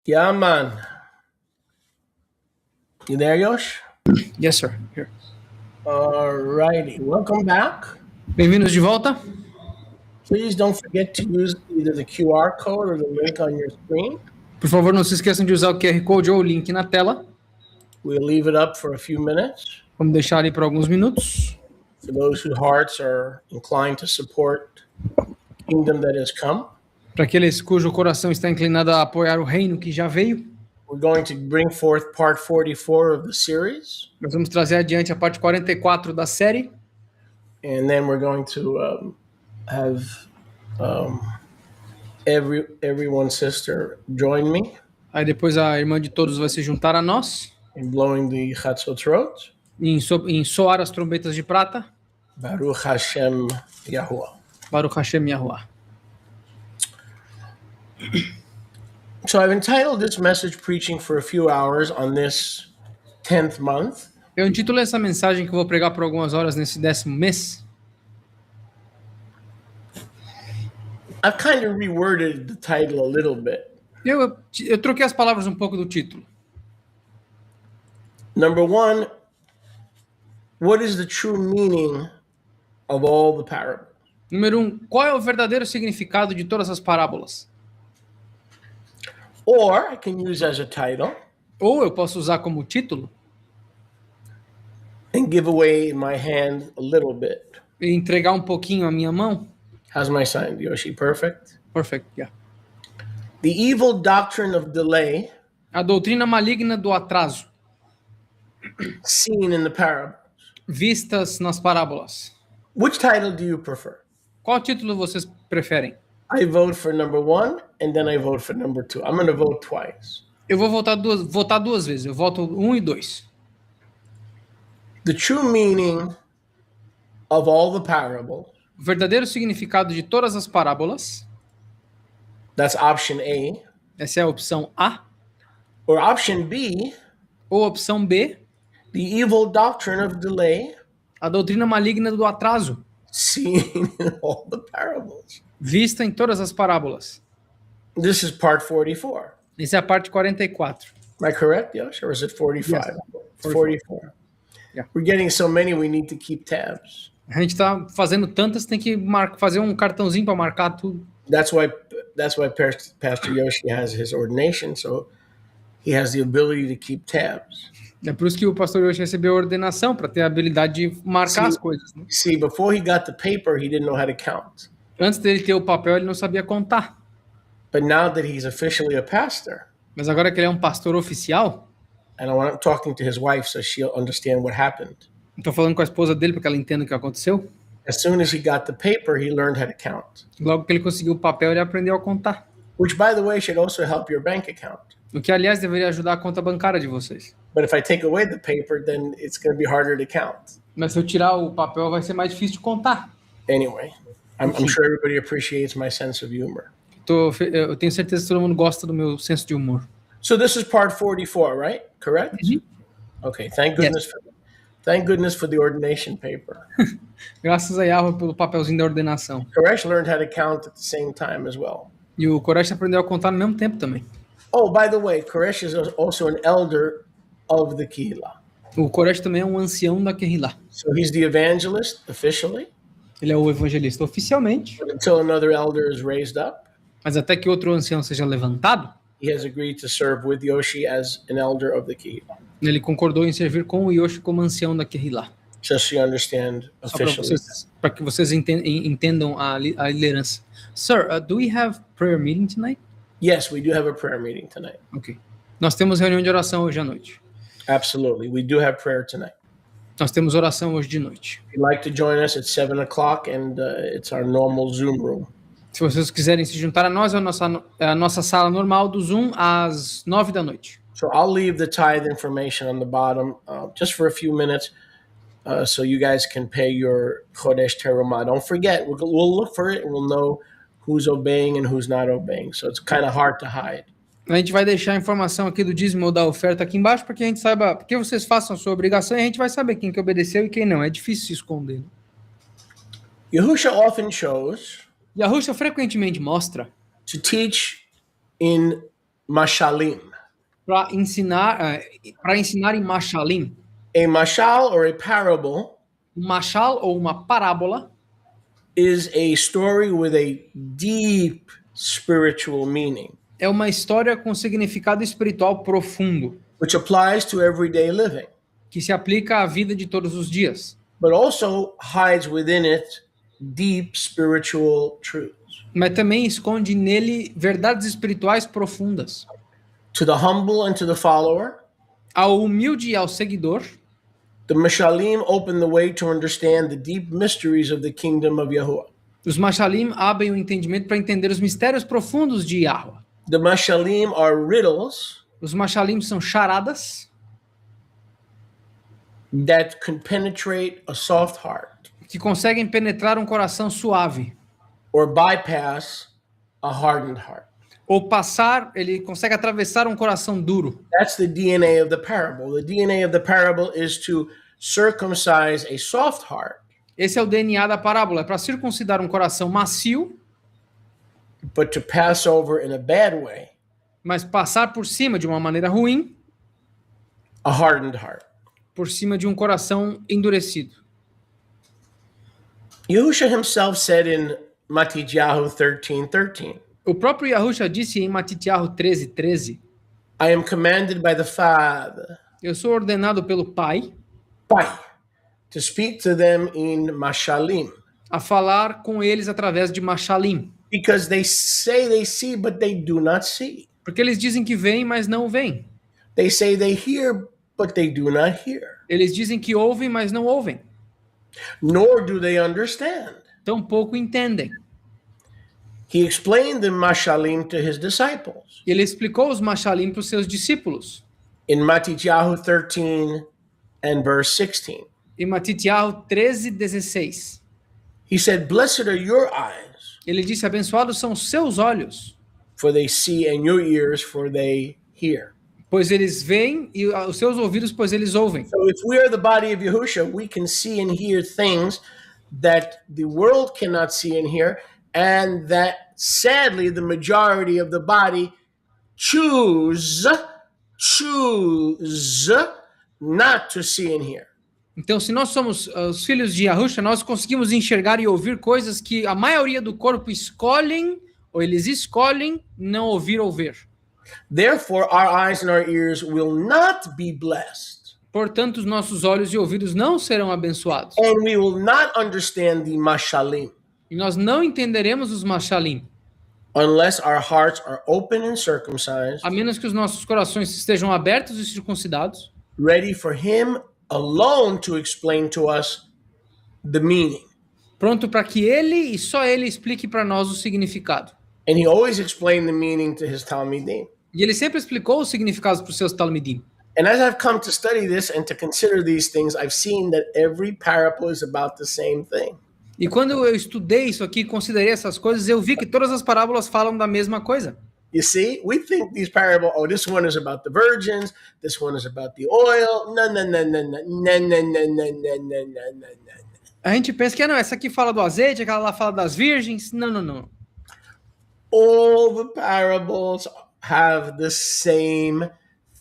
Yeah, man. You there, Yosh? Yes, sir. Here. Alrighty. Welcome back. Bem-vindos de volta. Please don't forget to use either the QR code or the link on your screen. Por favor, não se esqueçam de usar o QR Code ou o link na tela. We'll leave it up for a few minutes Vamos deixar ali por alguns minutos. for those whose hearts are inclined to support the kingdom that has come. Para aqueles cujo coração está inclinado a apoiar o reino que já veio. We're going to bring forth part 44 of the series, Nós vamos trazer adiante a parte 44 da série. and then we're going to have everyone's sister join me Aí depois a irmã de todos vai se juntar a nós in blowing the Chatzotrot. em soar as trombetas de prata. Baruch Hashem Yahuwah. Baruch Hashem Yahuwah. So I've entitled this message Preaching for a Few Hours on this 10th month. Eu intitulei essa mensagem que eu vou pregar por algumas horas nesse 10º mês. I've kind of reworded the title a little bit. Eu troquei as palavras um pouco do título. Number one, what is the true meaning of all the parables? Número 1, qual é o verdadeiro significado de todas as parábolas? Or I can use as a title Ou eu posso usar como título and give away my hand a little bit. e entregar um pouquinho a minha mão. How's my sign, Yoshi? Perfect? Perfect, yeah. The evil doctrine of delay A doutrina maligna do atraso, seen in the parables. vistas nas parábolas. Which title do you prefer? Qual título vocês preferem? I vote for number one, and then I vote for number two. I'm going to vote twice. Eu vou votar duas vezes. Eu voto 1 e 2. The true meaning of all the parables, O verdadeiro significado de todas as parábolas, that's option A, essa é a opção A. or option B, Ou a opção B, the evil doctrine of delay a doutrina maligna do atraso, seen in all the parables. vista em todas as parábolas. This is part 44. Essa é a parte 44. Am I correct, Yosh? Or is it 45? Yes. It's 44. Yeah. We're getting so many, we need to keep tabs. A gente tá fazendo tantas, tem que fazer um cartãozinho para marcar tudo. That's why Pastor Yoshi has his ordination, so he has the ability to keep tabs. É por isso que o pastor hoje recebeu a ordenação, para ter a habilidade de marcar as coisas. Né? See, before he got the paper, he didn't know how to count. Antes dele ter o papel, ele não sabia contar. But now that he's officially a pastor, Mas agora que ele é um pastor oficial, and I'm talking to his wife so she'll understand what happened. estou falando com a esposa dele para que ela entenda o que aconteceu. As soon as he got the paper, he learned how to count. Logo que ele conseguiu o papel, ele aprendeu a contar. Which, by the way, should also help your bank account. O que, aliás, deveria ajudar a conta bancária de vocês. But if I take away the paper, then it's going to be harder to count. Mas se eu tirar o papel, vai ser mais difícil de contar. Anyway, I'm sure everybody appreciates my sense of humor. Eu tenho certeza que todo mundo gosta do meu senso de humor. So this is part 44, right? Correct? Okay, thank goodness for the ordination paper. Graças a Yahweh pelo papelzinho da ordenação. Koresh learned how to count at the same time as well. E o Koresh aprendeu a contar no mesmo tempo também. Oh, by the way, Koresh is also an elder of the Kehillah. O Koresh também é um ancião da Kehillah. So he's the evangelist officially. Ele é o evangelista oficialmente. But until another elder is raised up, Mas até que outro ancião seja levantado, he has agreed to serve with Yoshi as an elder of the Kehillah. ele concordou em servir com o Yoshi como ancião da Kehillah. Just so you understand officially. Para que vocês entendam a liderança. Sir, do we have prayer meeting tonight? Yes, we do have a prayer meeting tonight. Ok. Nós temos reunião de oração hoje à noite. Absolutely. We do have prayer tonight. Nós temos oração hoje de noite. If you'd like to join us at 7 o'clock, and it's our normal Zoom room. Se vocês quiserem se juntar a nós, é a nossa sala normal do Zoom às 9 da noite. So I'll leave the tithe information on the bottom just for a few minutes so you guys can pay your Chodesh Terumah. Don't forget, we'll look for it and we'll know who's obeying and who's not obeying. So it's kind of hard to hide. A gente vai deixar a informação aqui do dízimo ou da oferta aqui embaixo para que a gente saiba, porque vocês façam a sua obrigação e a gente vai saber quem que obedeceu e quem não. É difícil se esconder. Yahusha often shows Yahusha frequentemente mostra to teach in mashalim. para ensinar em mashalim. A mashal or a parable Um mashal ou uma parábola is a story with a deep spiritual meaning, é uma história com significado espiritual profundo, which applies to everyday living, que se aplica à vida de todos os dias, but also hides within it deep spiritual truths. mas também esconde nele verdades espirituais profundas. To the humble and to the follower, Ao humilde e ao seguidor, the Mashalim open the way to understand the deep mysteries of the kingdom of Yahuwah. os mashalim abrem o entendimento para entender os mistérios profundos de Yahweh. The Mashalim are riddles Os mashalim são charadas that can penetrate a soft heart que conseguem penetrar um coração suave, or bypass a hardened heart. ou ele consegue atravessar um coração duro. That's the DNA of the parable. The DNA of the parable is to circumcise a soft heart, Esse é o DNA da parábola, é para circuncidar um coração macio, but to pass over in a bad way mas passar por cima de uma maneira ruim, a hardened heart. por cima de um coração endurecido. Yahusha himself said in Matityahu 13:13, O próprio Yahusha disse em Matityahu 13:13, I am commanded by the Father, eu sou ordenado pelo Pai Pai, to speak to them in Mashalim, a falar com eles através de mashalim, because they say they see, but they do not see. porque eles dizem que veem, mas não veem. They say they hear, but they do not hear. Eles dizem que ouvem, mas não ouvem. Nor do they understand. Tampouco entendem. He explained the Mashalim to his disciples. Ele explicou os mashalim para os seus discípulos. In Matityahu 13 and verse 16. Em Matityahu 13:16. He said, Blessed are your eyes, Ele disse, abençoados são os seus olhos, for they see, and your ears, for they hear. pois eles veem, e os seus ouvidos, pois eles ouvem. So if we are the body of Yahusha, we can see and hear things that the world cannot see and hear, and that sadly the majority of the body choose not to see and hear. Então, se nós somos os filhos de Yahusha, nós conseguimos enxergar e ouvir coisas que a maioria do corpo escolhem, ou eles escolhem não ouvir ou ver. Therefore, our eyes and our ears will not be blessed, Portanto, os nossos olhos e ouvidos não serão abençoados. and we will not understand the mashalim E nós não entenderemos os mashalim, unless our hearts are open and circumcised, a menos que os nossos corações estejam abertos e circuncidados, ready for Him alone to explain to us the meaning. pronto para que ele e só ele explique para nós o significado. And He always explained the meaning to His Talmidim. E ele sempre explicou os significados para os seus talmidim. And as I've come to study this and to consider these things, I've seen that every parable is about the same thing. E quando eu estudei isso aqui, considerei essas coisas, eu vi que todas as parábolas falam da mesma coisa. You see, we think these parables, oh, this one is about the virgins, this one is about the oil. No, no, no, no, no, no, no, no, no, no, no, no, no. A gente pensa que não, essa aqui fala do azeite, aquela lá fala das virgens. Não, não, não. All the parables have the same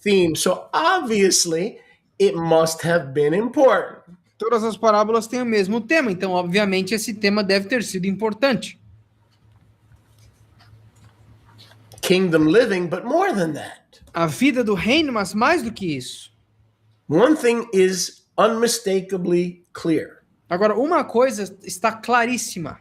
theme. So obviously, it must have been important. Todas as parábolas têm o mesmo tema, então obviamente esse tema deve ter sido importante. Kingdom living, but more than that. A vida do reino, mas mais do que isso. One thing is unmistakably clear. Agora, uma coisa está claríssima.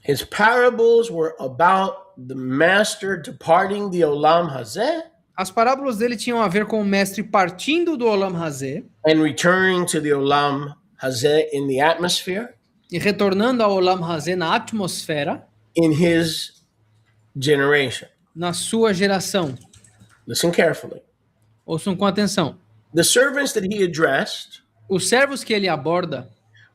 His parables were about the master departing the Olam Hazeh As parábolas dele tinham a ver com o mestre partindo do Olam Hazeh and returning to the Olam Hazeh in the atmosphere e retornando ao Olam Hazeh na atmosfera, in his generation. na sua geração. Listen carefully. Ouçam com atenção. The servants that he addressed Os servos que ele aborda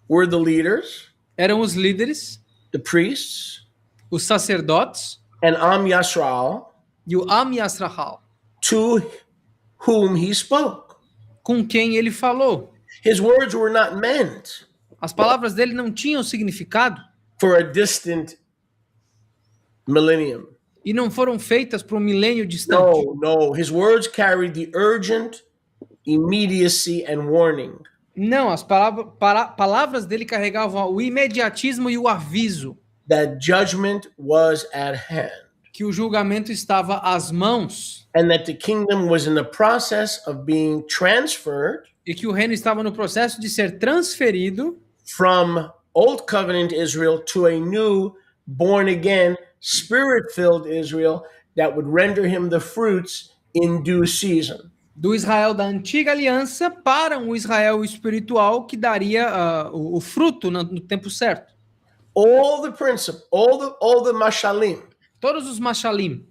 were the leaders, eram os líderes, the priests, os sacerdotes and Am Yasrael, e o Am Yasrahal, to whom he spoke. com quem ele falou. His words were not meant As palavras dele não tinham significado for a distant millennium. e não foram feitas para um milênio distante. No. His words carried the urgent immediacy and warning. Não, as palavras dele carregavam o imediatismo e o aviso That judgment was at hand. que o julgamento estava às mãos. And that the kingdom was in the process of being transferred. E que o reino estava no processo de ser transferido from Old Covenant Israel to a new, born-again, Spirit-filled Israel that would render him the fruits in due season. Do Israel da antiga aliança para um Israel espiritual que daria o fruto no tempo certo. All the principles, all the mashalim, Todos os mashalim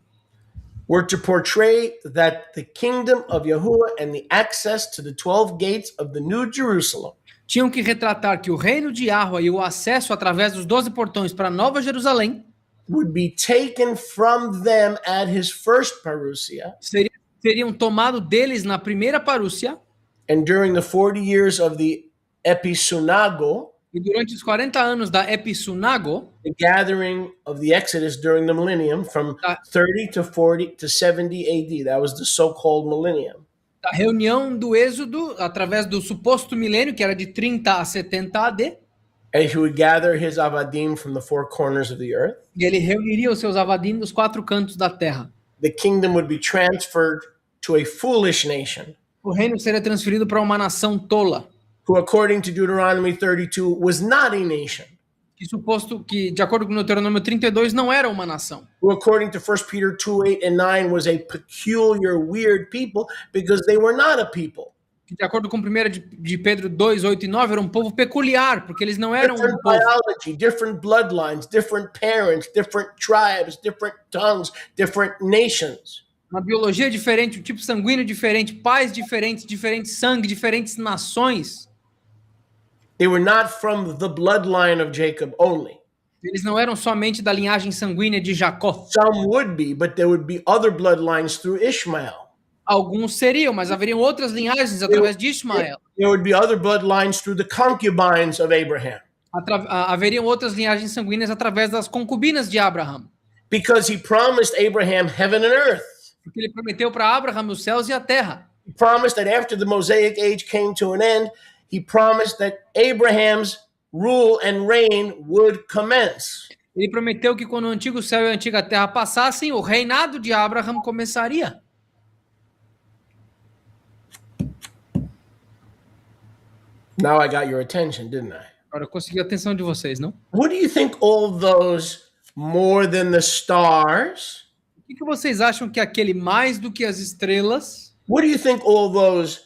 were to portray that the kingdom of Yahuwah and the access to the 12 gates of the New Jerusalem tinham que retratar que o reino de Yahweh e o acesso através dos 12 portões para Nova Jerusalém would be taken from them at his first parousia. Seriam tomado deles na primeira parúcia. And during the 40 years of the Episunago, e durante os 40 anos da Episunago, the gathering of the Exodus during the millennium from 30 to 40 to 70 AD, that was the so-called millennium. A reunião do Êxodo através do suposto milênio, que era de 30 a 70 AD. And he would gather his avadim from the four corners of the earth. E ele reuniria os seus avadim dos quatro cantos da terra. The kingdom would be transferred to a foolish nation. O reino seria transferido para uma nação tola. Who, according to Deuteronomy 32, was not a nation. Que de acordo com Deuteronômio 32, não era uma nação. Who, according to 1 Peter 2:8 and 9, was a peculiar, weird people because they were not a people. Que de acordo com 1 de Pedro 2, 8 e 9, era um povo peculiar, porque eles não eram different povo. Biology, different bloodlines, different parents, different tribes, different tongues, different nations. Uma biologia diferente, um tipo sanguíneo diferente, pais diferentes, diferente sangue, diferentes nações. They were not from the bloodline of Jacob only. Eles não eram somente da linhagem sanguínea de Jacó. Some would be, but there would be other bloodlines through Ishmael. Alguns seriam, mas haveriam outras linhagens através de Ismael. There would be other bloodlines through the concubines of Abraham. Haveriam outras linhagens sanguíneas através das concubinas de Abraham. Because he promised Abraham heaven and earth. Porque ele prometeu para Abraham os céus e a terra. He promised that after the Mosaic age came to an end, he promised that Abraham's rule and reign would commence. Ele prometeu que quando o antigo céu e a antiga terra passassem, o reinado de Abraham começaria. Now I got your attention, didn't I? Agora eu consegui a atenção de vocês, não? What do you think all those more than the stars? O que vocês acham que aquele mais do que as estrelas? What do you think all those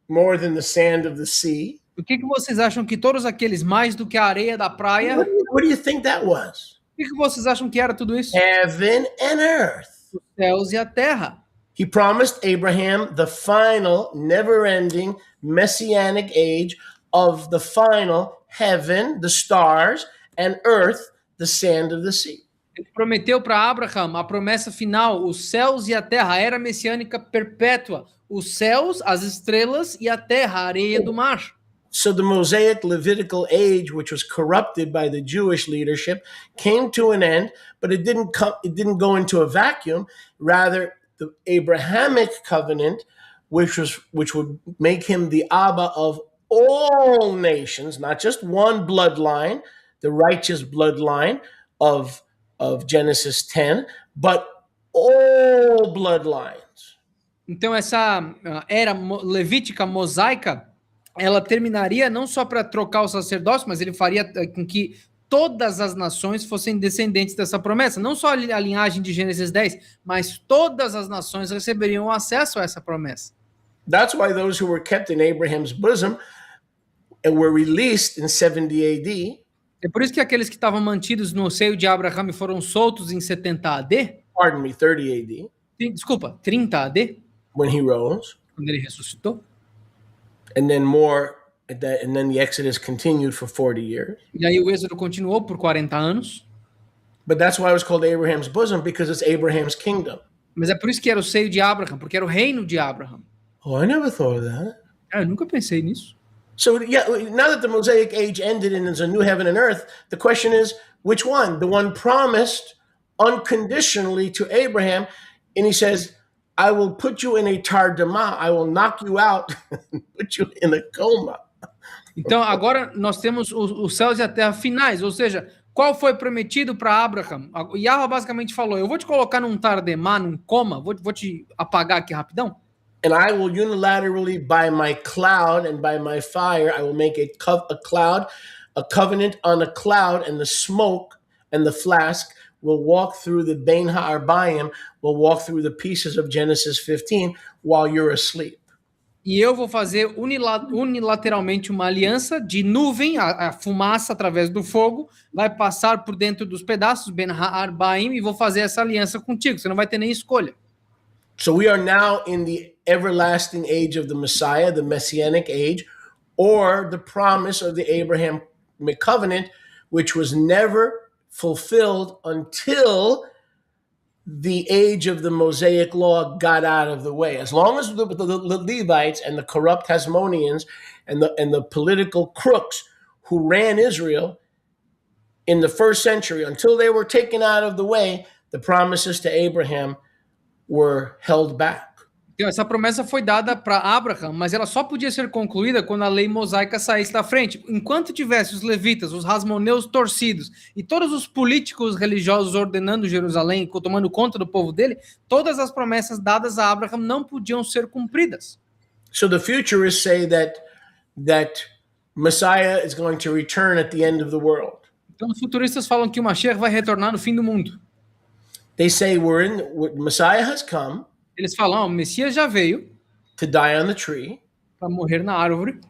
more than the sand of the sea? O que vocês acham que todos aqueles mais do que a areia da praia? What do you think that was? O que vocês acham que era tudo isso? Heaven and earth. Os céus e a terra. He promised Abraham the final, never-ending, messianic age of the final heaven, the stars, and earth, the sand of the sea. Ele prometeu para Abraham a promessa final, os céus e a terra, a era messiânica perpétua, os céus, as estrelas e a terra, a areia do mar. So the Mosaic Levitical age, which was corrupted by the Jewish leadership, came to an end, but it didn't go into a vacuum. Rather, the Abrahamic covenant, which would make him the Abba of all nations, not just one bloodline, the righteous bloodline of Genesis 10, but all bloodlines. Então essa era levítica mosaica, ela terminaria não só para trocar o sacerdócio, mas ele faria com que todas as nações fossem descendentes dessa promessa. Não só a linhagem de Gênesis 10, mas todas as nações receberiam acesso a essa promessa. That's why those who were kept in Abraham's bosom and were released in 70 AD. É por isso que aqueles que estavam mantidos no seio de Abraham foram soltos em 70 AD. Pardon me, 30 AD. Desculpa, 30 AD. When he rose. Quando ele ressuscitou. And then the Exodus continued for 40 years. E aí o êxodo continuou por 40 anos. But that's why it was called Abraham's bosom, because it's Abraham's kingdom. Mas é por isso que era o seio de Abraham, porque era o reino de Abraham. Oh, I never thought of that. Eu nunca pensei nisso. So yeah, now that the Mosaic age ended and there's a new heaven and earth, the question is, which one? The one promised unconditionally to Abraham, and he says, I will put you in a tardama, I will knock you out and put you in a coma. Então, agora nós temos os céus e a terra finais, ou seja, qual foi prometido para Abraham? Yahweh basicamente falou, eu vou te colocar num tardemá, num coma, vou te apagar aqui rapidão. And I will unilaterally, by my cloud and by my fire, I will make a cloud, a covenant on a cloud, and the smoke and the flask will walk through the Bein Ha'arbayim, will walk through the pieces of Genesis 15 while you're asleep. E eu vou fazer unilateralmente uma aliança de nuvem, a fumaça através do fogo, vai passar por dentro dos pedaços, Ben Ha'arbaim, e vou fazer essa aliança contigo. Você não vai ter nem escolha. So we are now in the everlasting age of the Messiah, the Messianic age, or the promise of the Abrahamic covenant, which was never fulfilled until the age of the Mosaic law got out of the way. As long as the Levites and the corrupt Hasmoneans and the political crooks who ran Israel in the first century, until they were taken out of the way, the promises to Abraham were held back. Então, essa promessa foi dada para Abraham, mas ela só podia ser concluída quando a lei mosaica saísse da frente. Enquanto tivesse os levitas, os rasmoneus torcidos e todos os políticos religiosos ordenando Jerusalém, tomando conta do povo dele, todas as promessas dadas a Abraham não podiam ser cumpridas. So the futurists say that Messiah is going to return at the end of the world. Então os futuristas falam que o Mashiach vai retornar no fim do mundo. They say Messiah has come. Eles falam, o Messias já veio to die on the tree. Para morrer na árvore.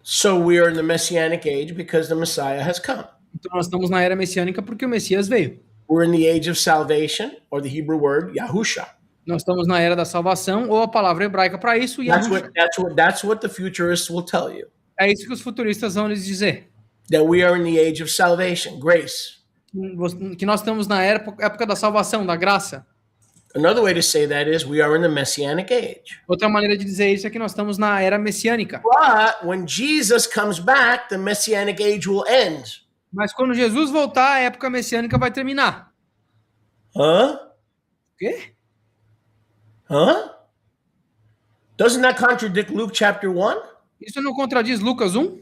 So we are in the Messianic age because the Messiah has come. Então nós estamos na era messiânica porque o Messias veio. We're in the age of salvation, or the Hebrew word Yahusha. Nós estamos na era da salvação, ou a palavra hebraica para isso, Yahusha. That's what the futurists will tell you. É isso que os futuristas vão lhes dizer. That we are in the age of salvation, grace. Que nós estamos na época da salvação, da graça. Another way to say that is we are in the Messianic age. Outra maneira de dizer isso é que nós estamos na era messiânica. But when Jesus comes back, the Messianic age will end. Mas quando Jesus voltar, a época messiânica vai terminar. Huh? O quê? Huh? Doesn't that contradict Luke chapter 1? Isso não contradiz Lucas 1?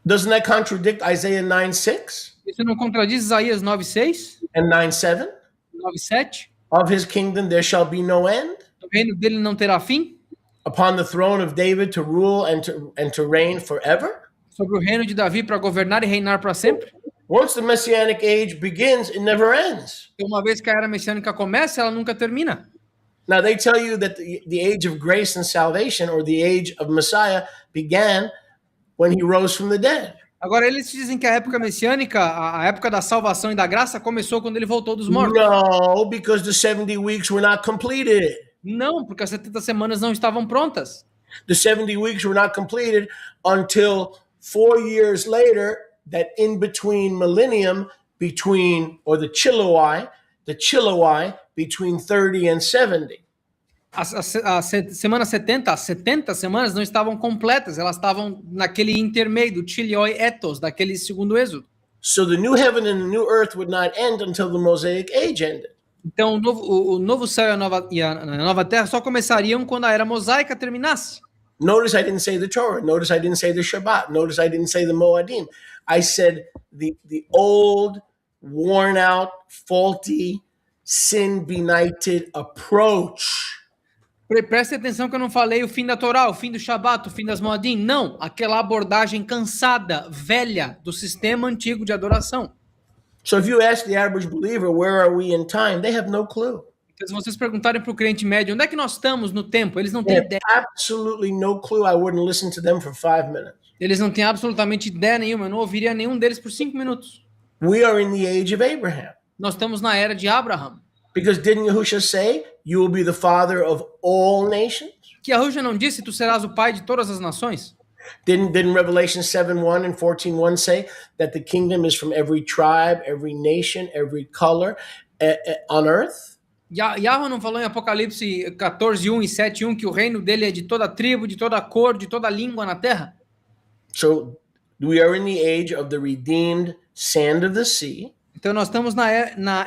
Doesn't that contradict Isaiah 9:6? Isso não contradiz Isaías 9:6? And 9:7? 9:7? Of his kingdom there shall be no end. O reino dele não terá fim. Upon the throne of David to rule and to reign forever. Sobre o reino de Davi para governar e reinar para sempre. Once the Messianic age begins, it never ends. E uma vez que a era messiânica começa, ela nunca termina. Now they tell you that the age of grace and salvation, or the age of Messiah, began when he rose from the dead. Agora eles dizem que a época messiânica, a época da salvação e da graça começou quando ele voltou dos mortos. No, because the 70 weeks were not completed. Não, porque as 70 semanas não estavam prontas. The 70 weeks were not completed until 4 years later, that in between millennium, or the Chiloi, between 30 and 70. As semanas 70, as 70 semanas não estavam completas, elas estavam naquele intermeio do Chilioi Etos, daquele segundo êxodo. So the new heaven and the new earth would not end until the Mosaic age ended. Então o novo céu e a nova terra só começariam quando a era mosaica terminasse. Notice I didn't say the Torah. Notice I didn't say the Shabbat. Notice I didn't say the Moadim. I said the old, worn out, faulty, sin-benighted approach. Preste atenção que eu não falei o fim da Torá, o fim do Shabat, o fim das Moadim. Não, aquela abordagem cansada, velha, do sistema antigo de adoração. So if you ask the average believer, where are we in time? They have no clue. Então, se vocês perguntarem para o crente médio, onde é que nós estamos no tempo? Eles não têm ideia. Absolutely no clue. I wouldn't listen to them for 5 minutes. Eles não têm absolutamente ideia nenhuma. Eu não ouviria nenhum deles por 5 minutos. We are in the age of Abraham. Nós estamos na era de Abraham. Because didn't Yahushua say, you will be the father of all nations? Que Yahushua não disse, tu serás o pai de todas as nações? Didn't Revelation 7:1 and 14:1 say that the kingdom is from every tribe, every nation, every color on earth? Yahweh não falou em Apocalipse 14:1 e 7:1 que o reino dele é de toda tribo, de toda cor, de toda língua na terra? So we are in the age of the redeemed sand of the sea. Então nós estamos na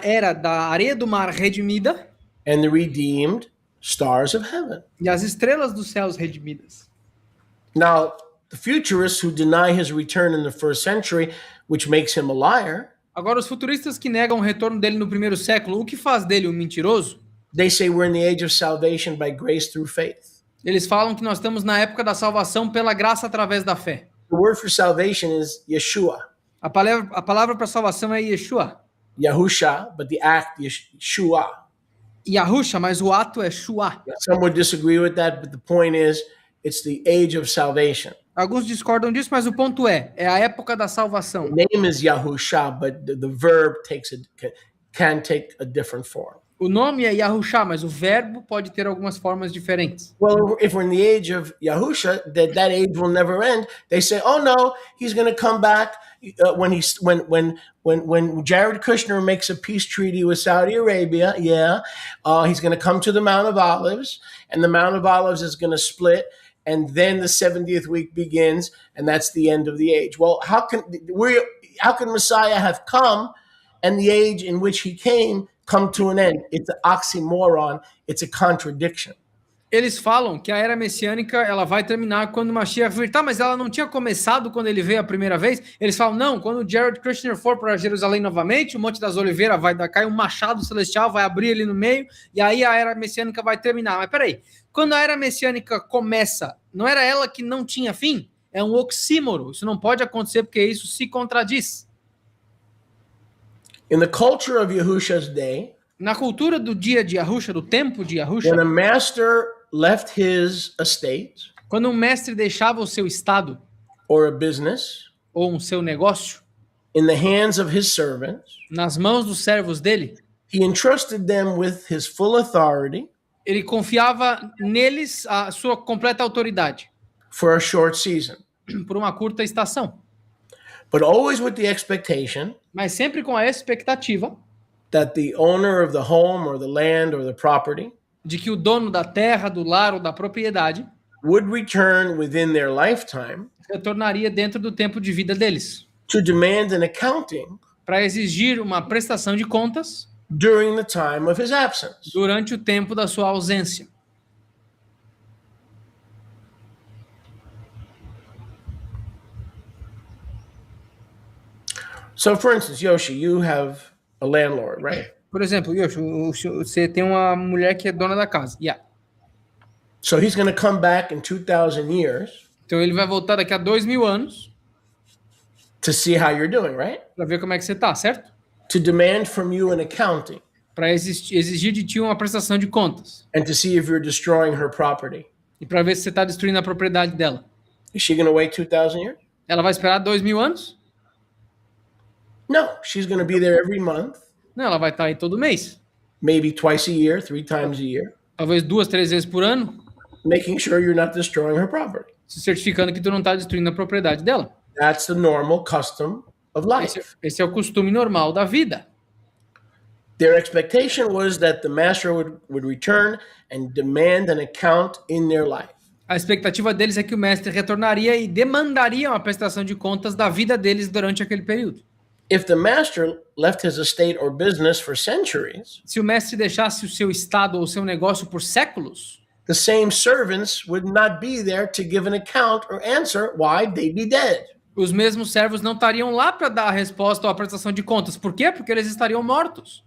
era da areia do mar redimida and the redeemed stars of heaven. e as estrelas dos céus redimidas. Now, the futurists who deny his return in the first century, which makes him a liar, Agora, os futuristas que negam o retorno dele no primeiro século, o que faz dele um mentiroso? they say we're in the age of salvation by grace through faith. Eles falam que nós estamos na época da salvação pela graça através da fé. The word for salvation is Yeshua, A palavra para salvação é Yeshua. Yahusha, but the act Yeshua. Yahusha, mas o ato é Shua. Some would disagree with that, but the point is it's the age of salvation. Alguns discordam disso, mas o ponto é a época da salvação. The name is Yahusha, but the verb can take a different form. O nome é Yahusha, mas o verbo pode ter algumas formas diferentes. Well, if we're in the age of Yahusha, that age will never end. They say, "Oh no, he's going to come back when Jared Kushner makes a peace treaty with Saudi Arabia. Yeah, he's going to come to the Mount of Olives, and the Mount of Olives is going to split, and then the 70th week begins, and that's the end of the age." Well, how can Messiah have come, and the age in which he came come to an end? It's an oxymoron. It's a contradiction. Eles falam que a era messiânica ela vai terminar quando o Mashiach vir. Tá, mas ela não tinha começado quando ele veio a primeira vez? Eles falam, não, quando o Jared Kushner for para Jerusalém novamente, o Monte das Oliveiras vai cair um machado celestial, vai abrir ali no meio, e aí a era messiânica vai terminar. Mas peraí, quando a era messiânica começa, não era ela que não tinha fim? É um oxímoro. Isso não pode acontecer porque isso se contradiz. In the culture of Yahusha's day, na cultura do dia de Yahusha, do tempo de Yahusha, when a master left his estate, quando um mestre deixava o seu estado, or a business, ou um seu negócio, in the hands of his servants, nas mãos dos servos dele, he entrusted them with his full authority, ele confiava neles a sua completa autoridade, for a short season, por uma curta estação, but always with the expectation, mas sempre com a expectativa that the owner of the home or the land or the property de que o dono da terra, do lar ou da propriedade would return within their lifetime retornaria dentro do tempo de vida deles to demand an accounting para exigir uma prestação de contas during the time of his absence. Durante o tempo da sua ausência. So, for instance, Yoshi, you have a landlord, right? Por exemplo, Yoshi, você tem uma mulher que é dona da casa. Yeah. So he's going to come back in 2,000 years. Então ele vai voltar daqui a 2.000 anos. To see how you're doing, right? Para ver como é que você tá, certo? To demand from you an accounting. Para exigir de ti uma prestação de contas. And to see if you're destroying her property. E para ver se você está destruindo a propriedade dela. Is she going to wait 2,000 years? Ela vai esperar 2.000 anos? No, she's going to be there every month. Não, ela vai estar aí todo mês. Maybe twice a year, 3 times a year. Talvez 2, 3 vezes por ano. Making sure you're not destroying her property. Se certificando que tu não está destruindo a propriedade dela. That's the normal custom of life. Esse é o costume normal da vida. Their expectation was that the master would return and demand an account in their life. A expectativa deles é que o mestre retornaria e demandaria uma prestação de contas da vida deles durante aquele período. If the master left his estate or business for centuries, se o mestre deixasse o seu estado ou o seu negócio por séculos, the same servants would not be there to give an account or answer why they'd be dead. Os mesmos servos não estariam lá para dar a resposta ou a prestação de contas. Por quê? Porque eles estariam mortos.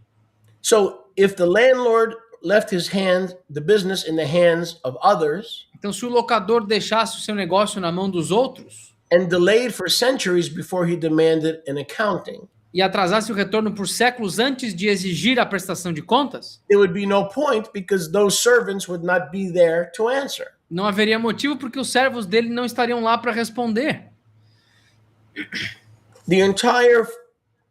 So, if the landlord left the business in the hands of others, então se o locador deixasse o seu negócio na mão dos outros, and delayed for centuries before he demanded an accounting, e atrasasse o retorno por séculos antes de exigir a prestação de contas, there would be no point because those servants would not be there to answer. Não haveria motivo porque os servos dele não estariam lá para responder. The entire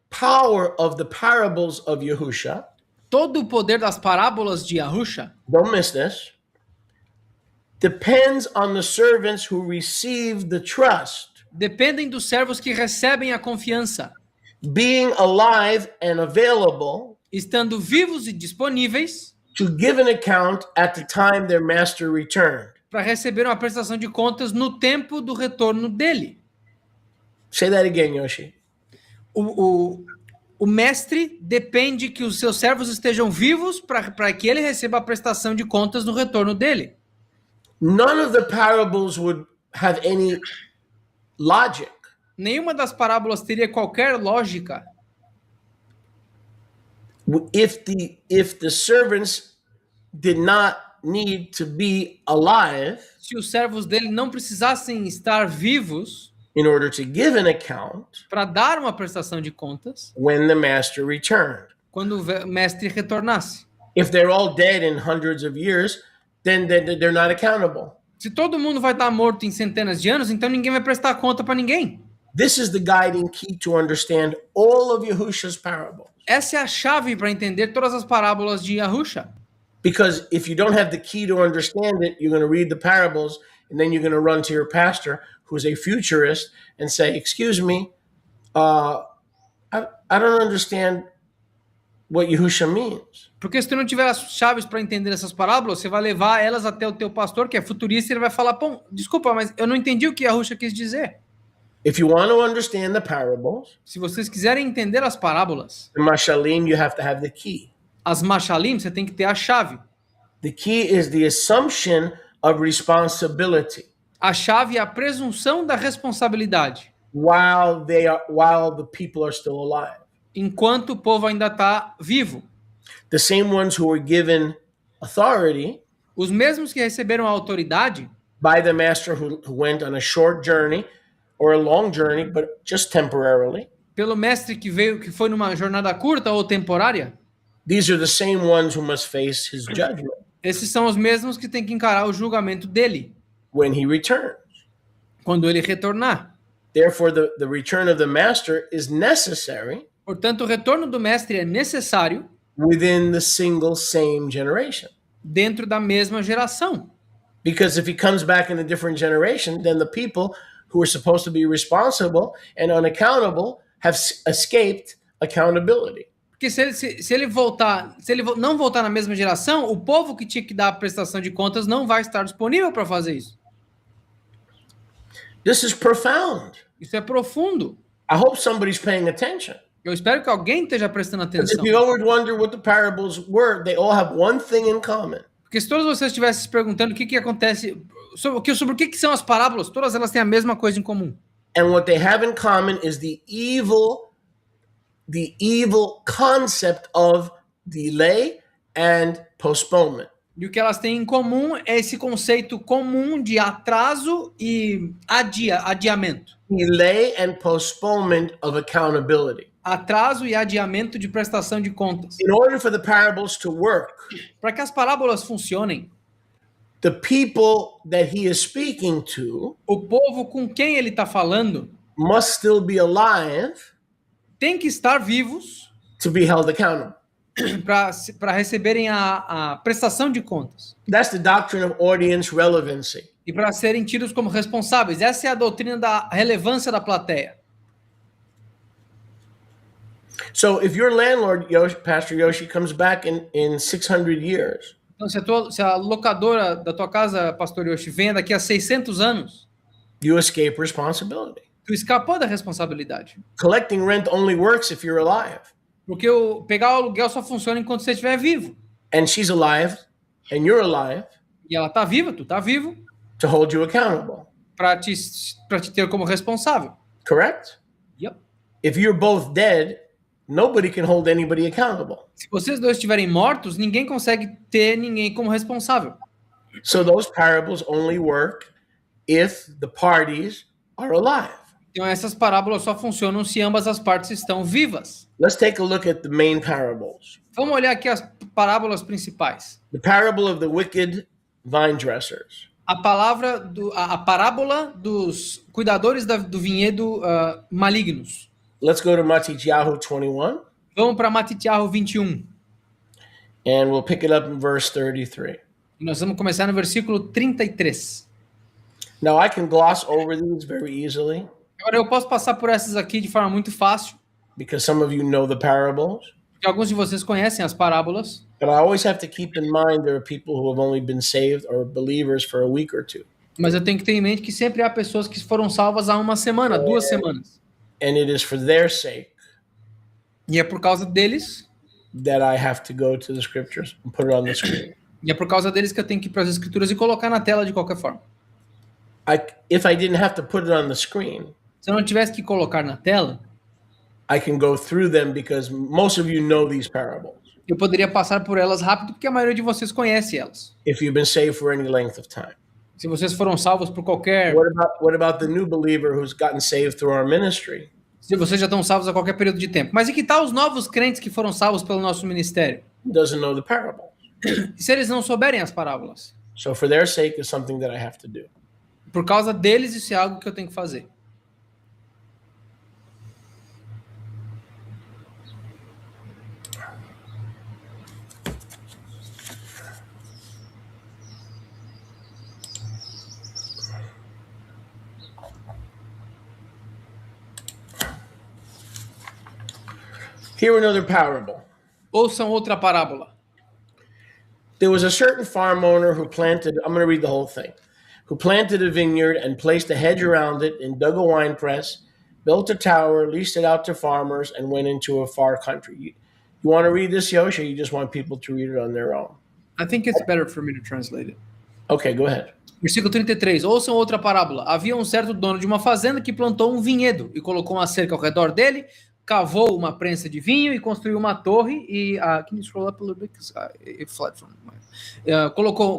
power of the parables of Yahusha, todo o poder das parábolas de Yahusha, don't miss this, depends on the servants who receive the trust. Dependem dos servos que recebem a confiança. Being alive and available. Estando vivos e disponíveis. To give an account at the time their master returned. Para receber uma prestação de contas no tempo do retorno dele. Say that again, Yoshi. o mestre depende que os seus servos estejam vivos para que ele receba a prestação de contas no retorno dele. None of the parables would have any logic. Nenhuma das parábolas teria qualquer lógica If the servants did not need to be alive se os servos dele não precisassem estar vivos in order to give an account para dar uma prestação de contas when the master returned. quando o mestre retornasse. If they're all dead in hundreds of years, then they're not accountable. Se todo mundo vai estar morto em centenas de anos, então ninguém vai prestar conta para ninguém. This is the guiding key to understand all of Yahusha's parables. Essa é a chave para entender todas as parábolas de Yahusha. Because if you don't have the key to understand it, you're going to read the parables and then you're going to run to your pastor, who's a futurist, and say, "Excuse me, I don't understand what Yahusha means." Porque se tu não tiver as chaves para entender essas parábolas, você vai levar elas até o teu pastor, que é futurista, e ele vai falar, pô, desculpa, mas eu não entendi o que Yahusha quis dizer. If you want to understand the parables, Se vocês quiserem entender as parábolas, the mashalim, you have to have the key. as mashalim, você tem que ter a chave. The key is the assumption of responsibility A chave é a presunção da responsabilidade, while the people are still alive. enquanto o povo ainda está vivo. The same ones who were given authority Os mesmos que receberam a autoridade by the master who went on a short journey or a long journey, but just temporarily. pelo mestre que foi numa jornada curta ou temporária, These are the same ones who must face his judgment esses são os mesmos que têm que encarar o julgamento dele when he returns. quando ele retornar. Therefore, the return of the master is necessary Portanto, o retorno do mestre é necessário within the single same generation. dentro da mesma geração. Because if he comes back in a different generation, then the people who are supposed to be responsible and unaccountable have escaped accountability. Porque se ele não voltar na mesma geração, o povo que tinha que dar a prestação de contas não vai estar disponível para fazer isso. This is profound. Isso é profundo. I hope somebody's paying attention. Eu espero que alguém esteja prestando Because atenção. if you ever wonder what the parables were, they all have one thing in common. Porque se todos vocês estivessem se perguntando o que acontece, sobre o que são as parábolas, todas elas têm a mesma coisa em comum. And what they have in common is the evil concept of delay and postponement. E o que elas têm em comum é esse conceito comum de atraso e adiamento. Delay and postponement of accountability. Atraso e adiamento de prestação de contas. In order for the parables to work, Para que as parábolas funcionem, the people that he is speaking to o povo com quem ele está falando must still be alive tem que estar vivos to be held accountable. para receberem a prestação de contas That's the doctrine of audience relevancy. e para serem tidos como responsáveis. Essa é a doutrina da relevância da plateia. So if your landlord, Pastor Yoshi, comes back in 600 years, Então, se a locadora da tua casa, Pastor Yoshi, venha daqui a 600 anos, you escape responsibility. tu escapou da responsabilidade. Collecting rent only works if you're alive. Porque pegar o aluguel só funciona enquanto você estiver vivo. And she's alive and you're alive E ela tá viva, tu tá vivo, to hold you accountable. para te ter como responsável. Correct? Yep. If you're both dead, nobody can hold anybody accountable. Se vocês dois estiverem mortos, ninguém consegue ter ninguém como responsável. So those parables only work if the parties are alive. Então essas parábolas só funcionam se ambas as partes estão vivas. Let's take a look at the main parables. Vamos olhar aqui as parábolas principais. The parable of the wicked vine dressers. A parábola dos cuidadores do vinhedo malignos. Let's go to Matityahu 21, Vamos para Matityahu 21. and we'll pick it up in verse 33. E nós vamos começar no versículo 33. Now, I can gloss over these very easily Agora eu posso passar por essas aqui de forma muito fácil, because some of you know the parables. porque alguns de vocês conhecem as parábolas. But I always have to keep in mind there are people who have only been saved or believers for a week or two. Mas eu tenho que ter em mente que sempre há pessoas que foram salvas há uma semana, 2 semanas. And it is for their sake E é por causa deles, that I have to go to the scriptures and put it on the screen. e é por causa deles que eu tenho que ir para as escrituras e colocar na tela de qualquer forma. If I didn't have to put it on the screen, Se eu não tivesse que colocar na tela, I can go through them because most of you know these parables. eu poderia passar por elas rápido, porque a maioria de vocês conhece elas. If you've been saved for any length of time. Se vocês foram salvos por qualquer... What about the new believer who's gotten saved through our ministry? Se vocês já estão salvos a qualquer período de tempo. Mas e que tal os novos crentes que foram salvos pelo nosso ministério? Doesn't know the parable. E se eles não souberem as parábolas? So for their sake, it's something that I have to do. Por causa deles, isso é algo que eu tenho que fazer. Hear another parable. Ouçam outra parábola. There was a certain farm owner who planted, I'm going to read the whole thing, who planted a vineyard and placed a hedge around it and dug a wine press, built a tower, leased it out to farmers, and went into a far country. You want to read this, Yosh, or you just want people to read it on their own? I think it's better for me to translate it. Okay, go ahead. Versículo 33. Ouçam outra parábola. Havia um certo dono de uma fazenda que plantou um vinhedo e colocou uma cerca ao redor dele, cavou uma prensa de vinho e construiu uma torre e... can you scroll up a little bit? Because it fled from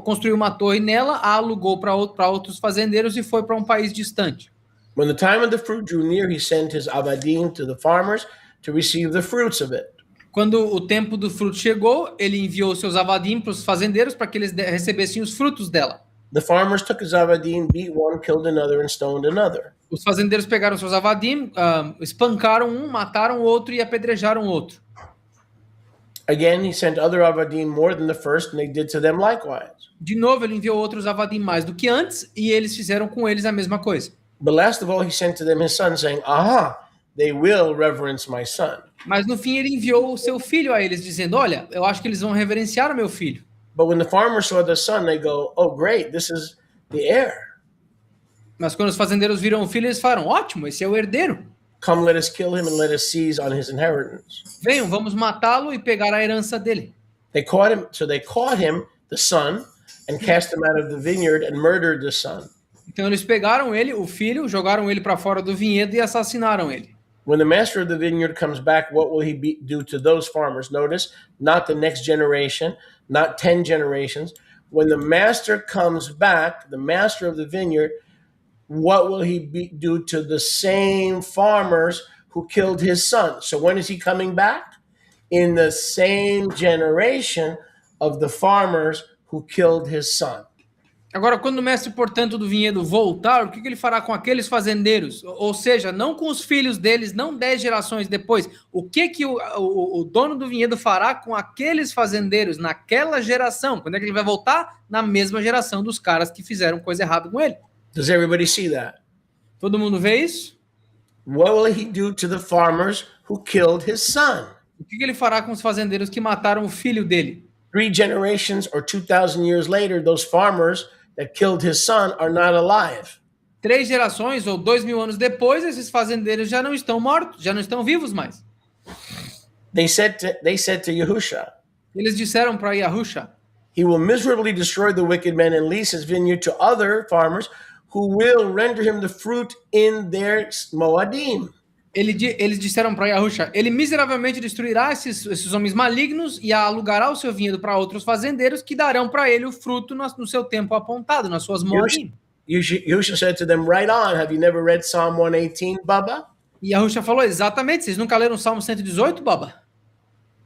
construiu uma torre nela, a alugou para outros fazendeiros e foi para um país distante. When the time of the fruit drew near, he sent his avadim to the farmers to receive the fruits of it. Quando o tempo do fruto chegou, ele enviou seus avadim para os fazendeiros para que eles recebessem os frutos dela. The farmers took his avadim, beat one, killed another, and stoned another. Os fazendeiros pegaram seus avadim, espancaram um, mataram o outro e apedrejaram o outro. Again, he sent other avadim more than the first, and they did to them likewise. De novo, ele enviou outros avadim mais do que antes, e eles fizeram com eles a mesma coisa. But last of all, he sent to them his son, saying, aha, they will reverence my son. Mas no fim ele enviou o seu filho a eles, dizendo, olha, eu acho que eles vão reverenciar o meu filho. But when the farmers saw the son, they go, oh, great, this is the heir. Mas quando os fazendeiros viram o filho, eles falaram, ótimo, esse é o herdeiro. Come, let us kill him and let us seize on his inheritance. Venham, vamos matá-lo e pegar a herança dele. They caught him, the son, and cast him out of the vineyard and murdered the son. Então eles pegaram ele, o filho, jogaram ele para fora do vinhedo e assassinaram ele. When the master of the vineyard comes back, what will he do to those farmers? Notice, not the next generation, not 10 generations. When the master comes back, the master of the vineyard, what will he do to the same farmers who killed his son? So when is he coming back? In the same generation of the farmers who killed his son. Agora, quando o mestre, portanto, do vinhedo voltar, o que ele fará com aqueles fazendeiros? Ou seja, não com os filhos deles, não 10 gerações depois. O que o dono do vinhedo fará com aqueles fazendeiros naquela geração? Quando é que ele vai voltar? Na mesma geração dos caras que fizeram coisa errada com ele. Does everybody see that? Todo mundo vê isso? What will he do to the farmers who killed his son? O que ele fará com os fazendeiros que mataram o filho dele? 3 generations or 2,000 years later, those farmers that killed his son are not alive. 3 gerações ou 2.000 anos depois, esses fazendeiros já não estão mortos, já não estão vivos mais. They said to Yahusha, eles disseram para Yahusha, he will miserably destroy the wicked man and lease his vineyard to other farmers who will render him the fruit in their moadim. Eles disseram para Yahusha, ele miseravelmente destruirá esses homens malignos e alugará o seu vinhedo para outros fazendeiros que darão para ele o fruto no seu tempo apontado, nas suas moadim. Yahusha said to them, right on, have you never read Psalm 118, Baba? E Yahusha falou, exatamente, vocês nunca leram o Salmo 118, Baba?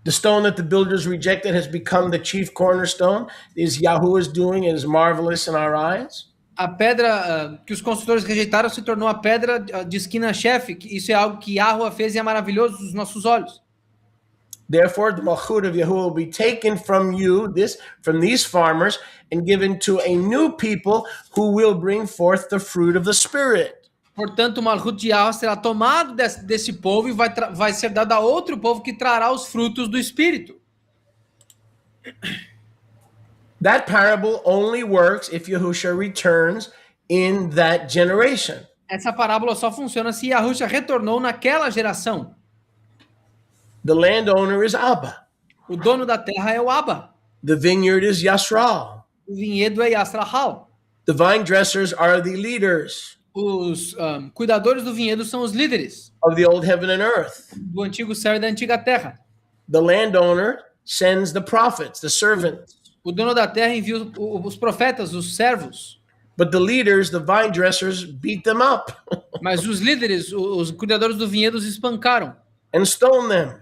The stone that the builders rejected has become the chief cornerstone. Is Yahuwah's doing and is marvelous in our eyes. A pedra que os construtores rejeitaram se tornou a pedra de esquina-chefe. Isso é algo que Yahuwah fez e é maravilhoso nos nossos olhos. Therefore, the malchut of Yahuwah will be taken from you, from these farmers, and given to a new people who will bring forth the fruit of the Spirit. Portanto, o malchut de Yahuwah será tomado desse povo e vai ser dado a outro povo que trará os frutos do Espírito. That parable only works if Yahusha returns in that generation. Essa parábola só funciona se Yahusha retornou naquela geração. The landowner is Abba. O dono da terra é o Abba. The vineyard is Yasral. O vinhedo é Yasrahal. The vine dressers are the leaders Os cuidadores do vinhedo são os líderes of the old heaven and earth. do antigo céu e da antiga terra. The landowner sends the prophets, the servants. O dono da terra envia os profetas, os servos. But the leaders, the vine dressers, beat them up Mas os líderes, os cuidadores do vinhedo, os espancaram and stone them.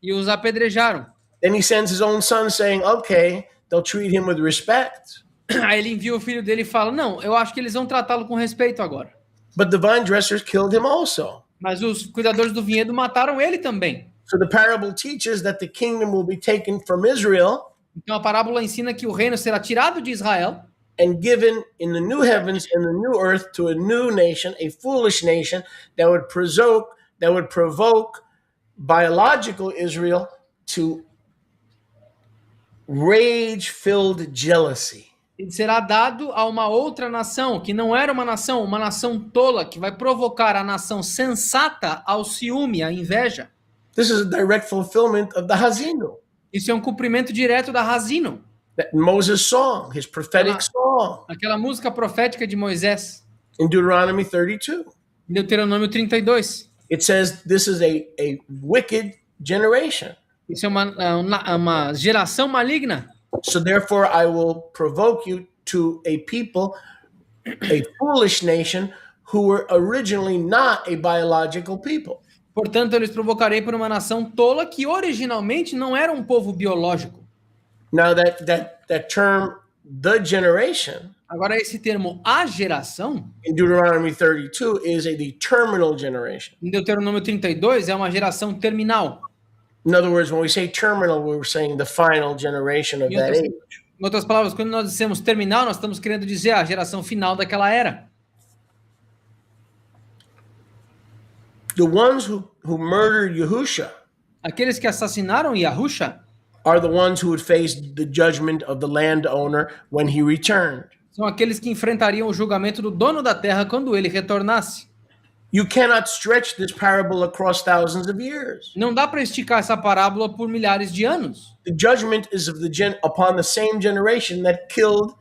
e os apedrejaram. Then he sends his own son saying, okay, they'll treat him with respect. Aí ele envia o filho dele e fala, não, eu acho que eles vão tratá-lo com respeito agora. But the vine dressers killed him also. Mas os cuidadores do vinhedo mataram ele também. So the parable teaches that the kingdom will be taken from Israel Então a parábola ensina que o reino será tirado de Israel and given in the new heavens and the new earth to a new nation, a foolish nation that would provoke biological Israel to rage-filled jealousy. e será dado a uma outra nação, que não era uma nação tola, que vai provocar a nação sensata ao ciúme, à inveja. This is a direct fulfillment of the Hazinu, Isso é um cumprimento direto da Razino, that Moses' song, his prophetic song aquela música profética de Moisés, in Deuteronomy 32. em Deuteronômio 32. It says this is a wicked generation. Isso é uma geração maligna. So therefore I will provoke you to a people, a foolish nation, who were originally not a biological people. Portanto, eu lhes provocarei por uma nação tola que originalmente não era um povo biológico. Now that term, the generation, Agora, esse termo, a geração, in Deuteronomy 32 is the terminal generation. em Deuteronômio 32, é uma geração terminal. In other words, when we say terminal, we're saying the final generation of that age. Em outras palavras, quando nós dizemos terminal, nós estamos querendo dizer a geração final daquela era. The ones who murdered Yahusha Aqueles que assassinaram Yahusha are the ones who would face the judgment of the landowner when he returned. são aqueles que enfrentariam o julgamento do dono da terra quando ele retornasse. You cannot stretch this parable across thousands of years. Não dá para esticar essa parábola por milhares de anos. The judgment is upon the same generation that killed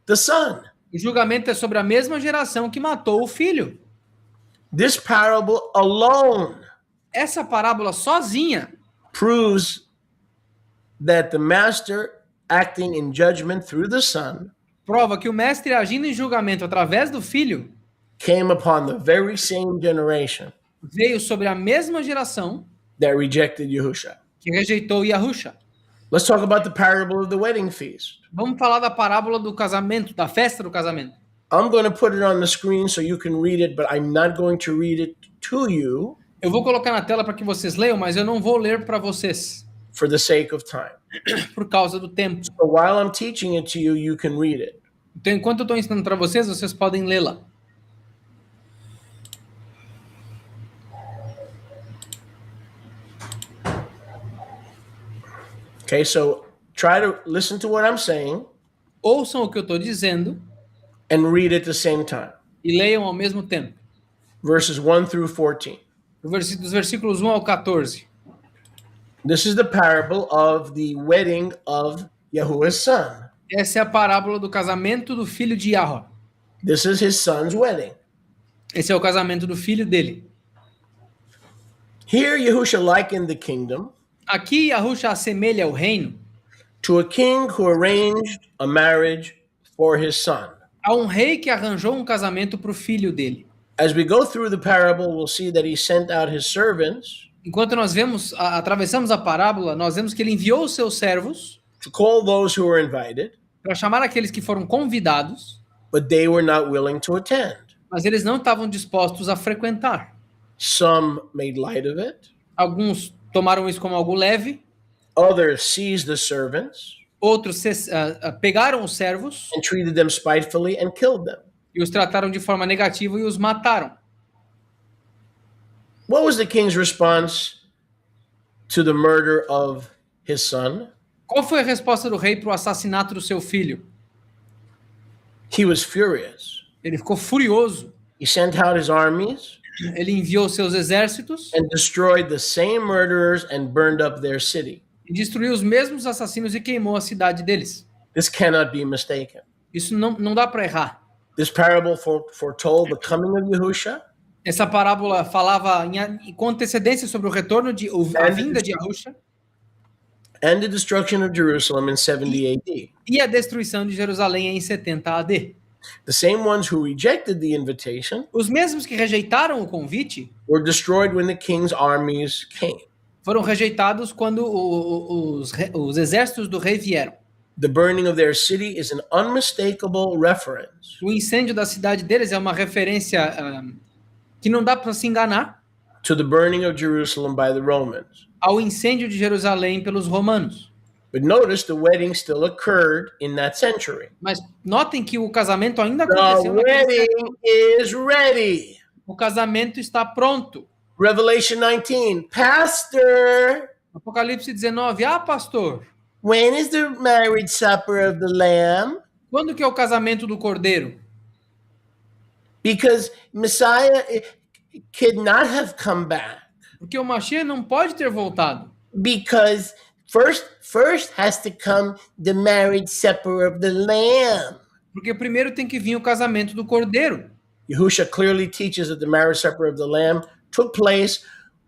the son. O julgamento é sobre a mesma geração que matou o filho. This parable alone Essa parábola sozinha proves that the master acting in judgment through the son prova que o mestre agindo em julgamento através do filho came upon the very same generation veio sobre a mesma geração that rejected Yahusha. que rejeitou Yahusha. Let's talk about the parable of the wedding feast. Vamos falar da parábola do casamento, da festa do casamento. I'm going to put it on the screen so you can read it, but I'm not going to read it to you Eu vou colocar na tela para que vocês leiam, mas eu não vou ler para vocês for the sake of time. por causa do tempo. So while I'm teaching it to you, you can read it. Então, enquanto eu estou ensinando para vocês, vocês podem lê-la. Okay, so try to listen to what I'm saying Ouçam o que eu estou dizendo and read at the same time. e leiam ao mesmo tempo. Verses 1 through 14. Dos versículos 1 ao 14. This is the parable of the wedding of Yahuwah's son. Essa é a parábola do casamento do filho de Yahweh. This is his son's wedding. Esse é o casamento do filho dele. Here Yahusha likened the kingdom Aqui Yahusha assemelha o reino to a king who arranged a marriage for his son. a um rei que arranjou um casamento para o filho dele. As we go through the parable, we'll see that he sent out his servants Enquanto nós atravessamos a parábola, nós vemos que ele enviou os seus servos to call those who were invited, para chamar aqueles que foram convidados, but they were not willing to attend. mas eles não estavam dispostos a frequentar. Some made light of it. Alguns tomaram isso como algo leve, Others seized the servants outros pegaram os servos and treated them spitefully and killed them. e os trataram de forma negativa e os mataram. What was the king's response to the murder of his son? Qual foi a resposta do rei para o assassinato do seu filho? He was furious. Ele ficou furioso. He sent out his armies ele enviou seus exércitos and destroyed the same murderers and burned up their city. e destruiu os mesmos assassinos e queimou a cidade deles. This cannot be mistaken. Isso não dá para errar. This parable foretold the coming of Yahusha Essa parábola falava com antecedência sobre o retorno a vinda de Yahusha and the destruction of Jerusalem in 70 AD. e a destruição de Jerusalém em 70 AD. The same ones who rejected the invitation Os mesmos que rejeitaram o convite were destroyed when the king's armies came. foram rejeitados quando os exércitos do rei vieram. The burning of their city is an unmistakable reference O incêndio da cidade deles é uma referência que não dá para se enganar to the burning of Jerusalem by the Romans. ao incêndio de Jerusalém pelos romanos. But notice the wedding still occurred in that century. Mas notem que o casamento ainda The aconteceu naquele século. wedding is ready. O casamento está pronto. Revelation 19, Pastor, Apocalipse 19. Ah, pastor, when is the marriage supper of the Lamb? quando que é o casamento do Cordeiro? Because Messiah could not have come back. Porque o Mashiach não pode ter voltado. Because first has to come the marriage supper of the Lamb. Porque primeiro tem que vir o casamento do Cordeiro. Yahusha clearly teaches that the marriage supper of the Lamb took place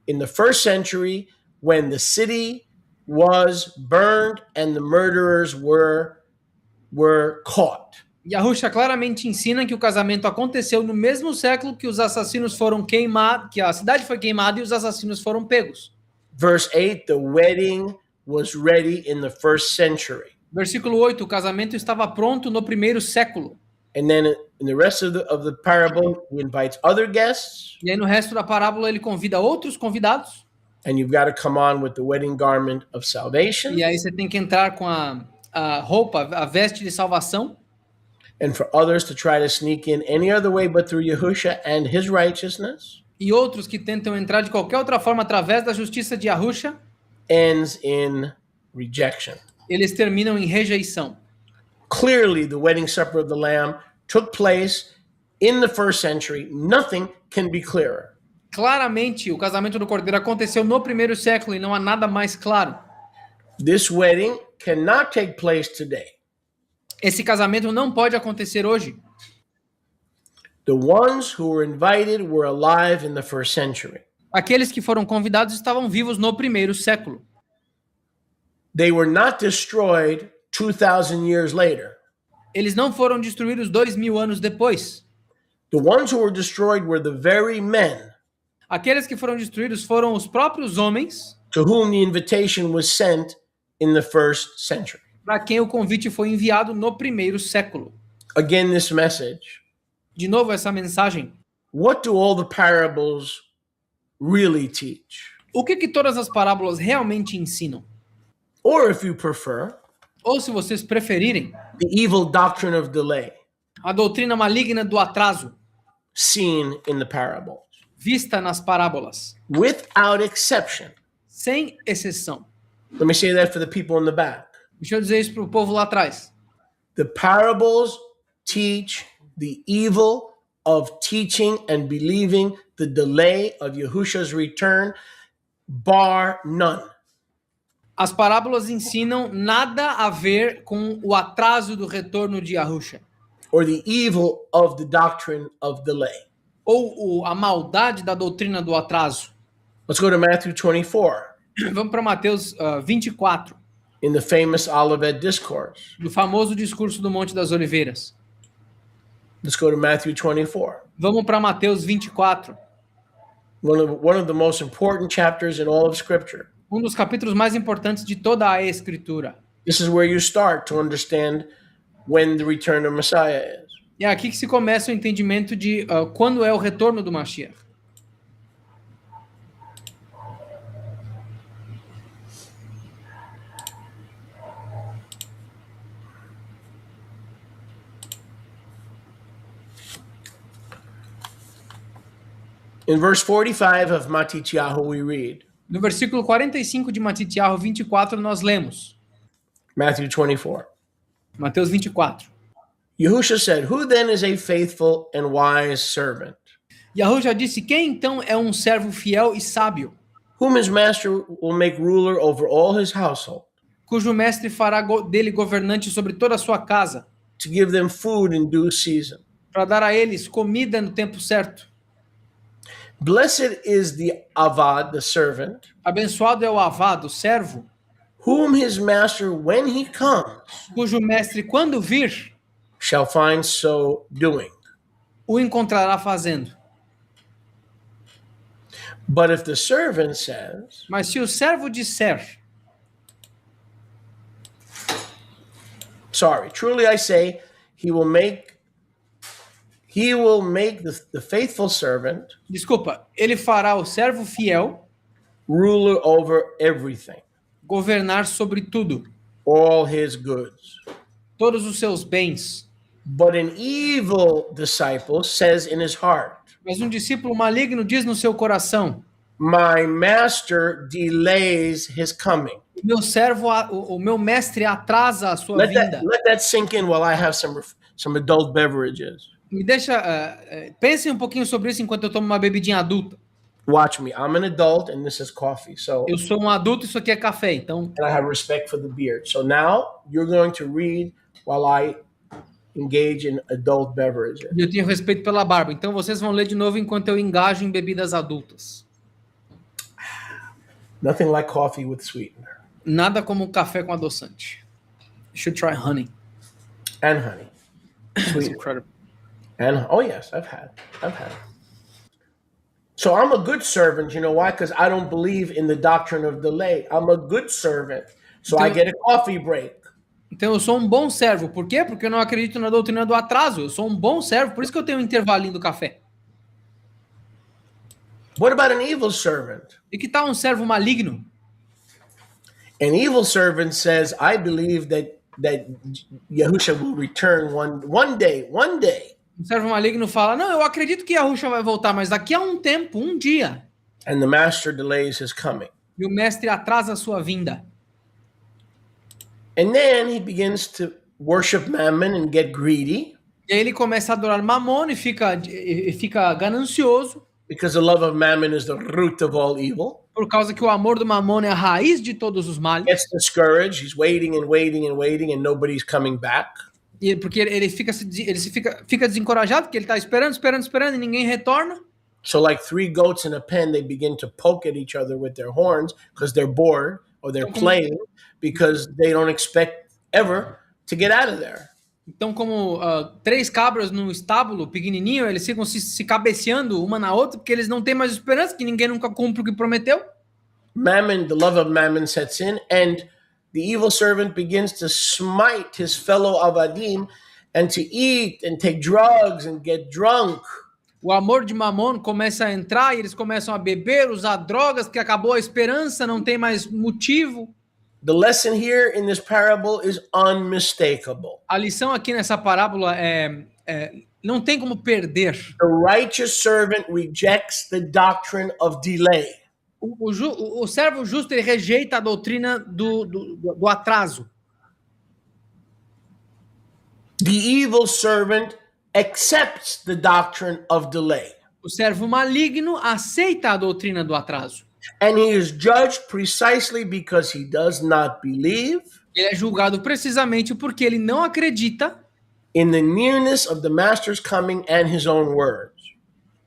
in the first century when the city was burned and the murderers were caught. Yahusha claramente ensina que o casamento aconteceu no mesmo século que os assassinos foram queimados, que a cidade foi queimada e os assassinos foram pegos. Verse 8, the wedding was ready in the first century. Versículo 8, o casamento estava pronto no primeiro século. And then in the rest of the parable, he invites other guests, E aí no resto da parábola ele convida outros convidados. and you've got to come on with the wedding garment of salvation. E aí você tem que entrar com a roupa, a veste de salvação. And for others to try to sneak in any other way but through Yahusha and his righteousness E outros que tentam entrar de qualquer outra forma através da justiça de Yahusha, ends in rejection. eles terminam em rejeição. Clearly, the wedding supper of the Lamb took place in the first century. Nothing can be clearer. Claramente, o casamento do Cordeiro aconteceu no primeiro século e não há nada mais claro. This wedding cannot take place today. Esse casamento não pode acontecer hoje. The ones who were invited were alive in the first century. Aqueles que foram convidados estavam vivos no primeiro século. They were not destroyed 2,000 years later. Eles não foram destruídos 2000 anos depois. The ones who were destroyed were the very men Aqueles que foram destruídos foram os próprios homens to whom the invitation was sent in the first century. para quem o convite foi enviado no primeiro século. Again, this message. De novo, essa mensagem. What do all the parables really teach? O que todas as parábolas realmente ensinam? Or, if you prefer, Ou, se vocês preferirem, the evil doctrine of delay a doutrina maligna do atraso, seen in the parables. vista nas parábolas, Without exception. sem exceção. Let me say that for the people in the back. Deixa eu dizer isso para o povo lá atrás. The parables teach the evil of teaching and believing the delay of Yahusha's return, bar none. As parábolas ensinam nada a ver com o atraso do retorno de Yahusha, Or the evil of the doctrine of delay. ou a maldade da doutrina do atraso. Let's go to Matthew 24 Vamos para Mateus 24, in the famous Olivet Discourse. do famoso discurso do Monte das Oliveiras. Let's go to Matthew 24. Vamos para Mateus 24, One of the most important chapters in all of Scripture. um dos capítulos mais importantes de toda a Escritura. This is where you start to understand when the return of Messiah is. E é aqui que se começa o entendimento de quando é o retorno do Mashiach. In verse 45 of Matityahu we read, No versículo 45 de Matityahu 24 nós lemos, Matthew 24. Mateus 24. Yahusha said, "Who then is a faithful and wise servant, Yahushua disse: quem então é um servo fiel e sábio, whom his master will make ruler over all his household, cujo mestre fará dele governante sobre toda a sua casa, to give them food in due season? para dar a eles comida no tempo certo. Blessed is the avad, the servant, Abençoado é o avado, o servo, whom his master, when he comes, cujo mestre, quando vir, shall find so doing. o encontrará fazendo. But if the servant says, Mas se o servo disser: sorry, truly I say, he will make the faithful servant desculpa, ele fará o servo fiel ruler over everything, governar sobre tudo, all his goods. todos os seus bens. But an evil disciple says in his heart, Mas um discípulo maligno diz no seu coração: my master delays his coming. meu servo, o meu mestre atrasa a sua vinda. Let that sink in while I have some adult beverages. Me deixa, pensem um pouquinho sobre isso enquanto eu tomo uma bebidinha adulta. Watch me. I'm an adult and this is coffee. So Eu sou um adulto, isso aqui é café, então and I have respect for the beard. So now you're going to read while I engage in adult beverages. eu tenho respeito pela barba. Então vocês vão ler de novo enquanto eu engajo em bebidas adultas. Nothing like coffee with sweetener Nada como café com adoçante. You should try honey. and honey. It's incredible. And oh yes, I've had. So I'm a good servant, you know why? Because I don't believe in the doctrine of delay. I'm a good servant. So I get a coffee break. Então eu sou um bom servo. Por quê? Porque eu não acredito na doutrina do atraso. Eu sou um bom servo, por isso que eu tenho um intervalinho do café. What about an evil servant? E que tal um servo maligno? An evil servant says, I believe that Yahusha will return one day. Um servo maligno fala: não, eu acredito que Yahushua vai voltar, mas daqui a um tempo, um dia. And the master delays his coming. E o mestre atrasa a sua vinda. And then he begins to worship Mammon and get greedy. E aí ele começa a adorar Mamon e fica ganancioso. Because the love of Mammon is the root of all evil. Por causa que o amor do Mamon é a raiz de todos os males. Gets discouraged. He's waiting and nobody's coming back. E porque ele fica desencorajado, porque ele está esperando e ninguém retorna. So like three goats in a pen, they begin to poke at each other with their horns because they're bored or they're playing because they don't expect ever to get out of there. Então, como três cabras no estábulo pequenininho, eles ficam se cabeceando uma na outra porque eles não têm mais esperança, que ninguém nunca cumpre o que prometeu. Mammon, the love of Mammon sets in, and the evil servant begins to smite his fellow avadim and to eat and take drugs and get drunk. O amor de Mamon começa a entrar e eles começam a beber, usar drogas, porque acabou a esperança, não tem mais motivo. The lesson here in this parable is unmistakable. A lição aqui nessa parábola não tem como perder. The righteous servant rejects the doctrine of delay. O servo justo, ele rejeita a doutrina do atraso. The evil servant accepts the doctrine of delay. O servo maligno aceita a doutrina do atraso. And he is judged precisely because he does not believe. Ele é julgado precisamente porque ele não acredita in the nearness of the master's coming and his own words.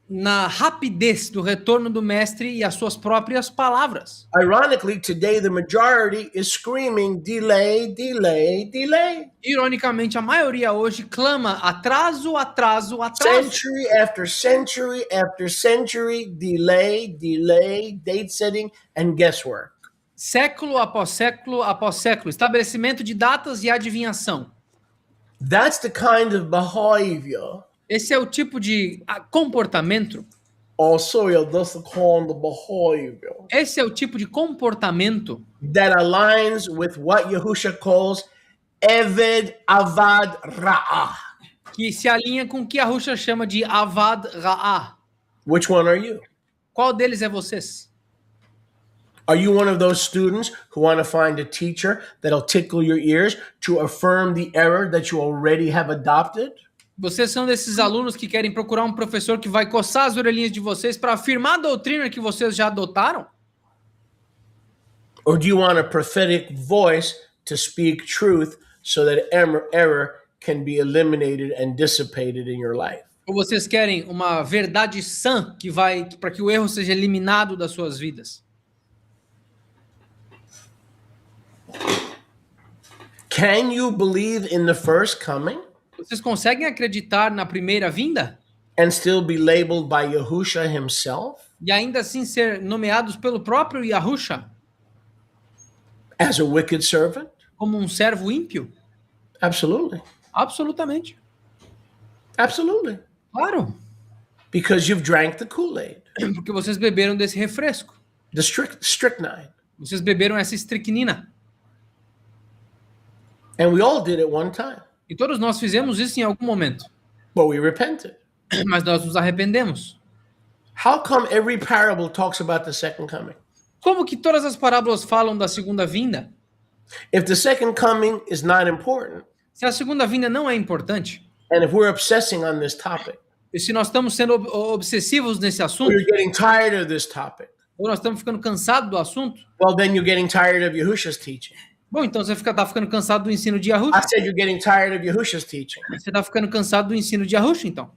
Na rapidez do retorno do mestre e as suas próprias palavras. Ironically, today the majority is screaming delay, delay, delay. Ironicamente, a maioria hoje clama atraso, atraso, atraso. Century after century after century, delay, delay, date setting and guesswork. Século após século após século, estabelecimento de datas e adivinhação. That's the kind of behavior. Esse é o tipo de comportamento. Esse é o tipo de comportamento that aligns with what Yahusha calls Eved Avad Ra'ah. Que se alinha com o que Yahushua chama de Avad Ra'ah. Which one are you? Qual deles é vocês? Are you one of those students who want to find a teacher that'll tickle your ears to affirm the error that you already have adopted? Vocês são desses alunos que querem procurar um professor que vai coçar as orelhinhas de vocês para afirmar a doutrina que vocês já adotaram? Or do you want a prophetic voice to speak truth so that error can be eliminated and dissipated in your life? Ou vocês querem uma verdade sã que vai para que o erro seja eliminado das suas vidas? Can you believe in the first coming Vocês conseguem acreditar na primeira vinda and still be labeled by Yahusha himself e ainda assim ser nomeados pelo próprio Yahusha as a wicked servant? como um servo ímpio? Absolutely. Absolutamente. Absolutely. Claro. Because you've drank the Kool-Aid, Porque vocês beberam desse refresco. the strychnine. Vocês beberam essa estricnina. And we all did at one time. E todos nós fizemos isso em algum momento. But we repented. Mas nós nos arrependemos. How come every parable talks about the second coming? Como que todas as parábolas falam da segunda vinda? If the second coming is not important, Se a segunda vinda não é importante, and if we're obsessing on this topic, e se nós estamos sendo obsessivos nesse or assunto, you're getting tired of this topic, ou nós estamos ficando cansados do assunto, well, then you're getting tired of Yahusha's teaching. bom, então você tá ficando cansado do ensino de I Yahusha. said you're getting tired of Yahusha's teaching, Você tá ficando cansado do ensino de Yahusha, então.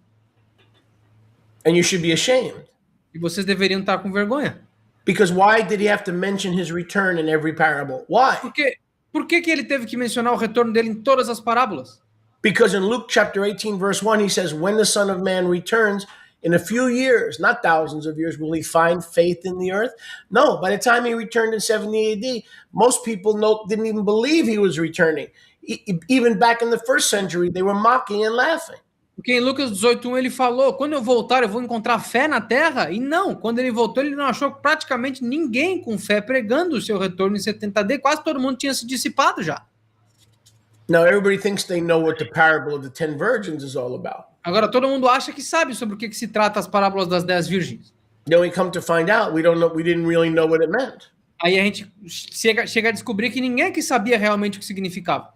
and you should be ashamed. E vocês deveriam estar com vergonha. Because why did he have to mention his return in every parable? Why? Por que ele teve que mencionar o retorno dele em todas as parábolas? Because in Luke chapter 18, verse 1, he says, when the Son of Man returns, in a few years, not thousands of years, will he find faith in the earth? No, by the time he returned in 70 AD, most people didn't even believe he was returning. Even back in the first century, they were mocking and laughing. Porque em Lucas 18:1 ele falou, quando eu voltar eu vou encontrar fé na terra? E não, quando ele voltou ele não achou praticamente ninguém com fé pregando o seu retorno em 70 AD, quase todo mundo tinha se dissipado já. Now everybody thinks they know what the parable of the 10 virgins is all about. Agora todo mundo acha que sabe sobre o que se trata as parábolas das 10 virgens. Then we come to find out we didn't really know what it meant. Aí a gente chega a descobrir que ninguém que sabia realmente o que significava.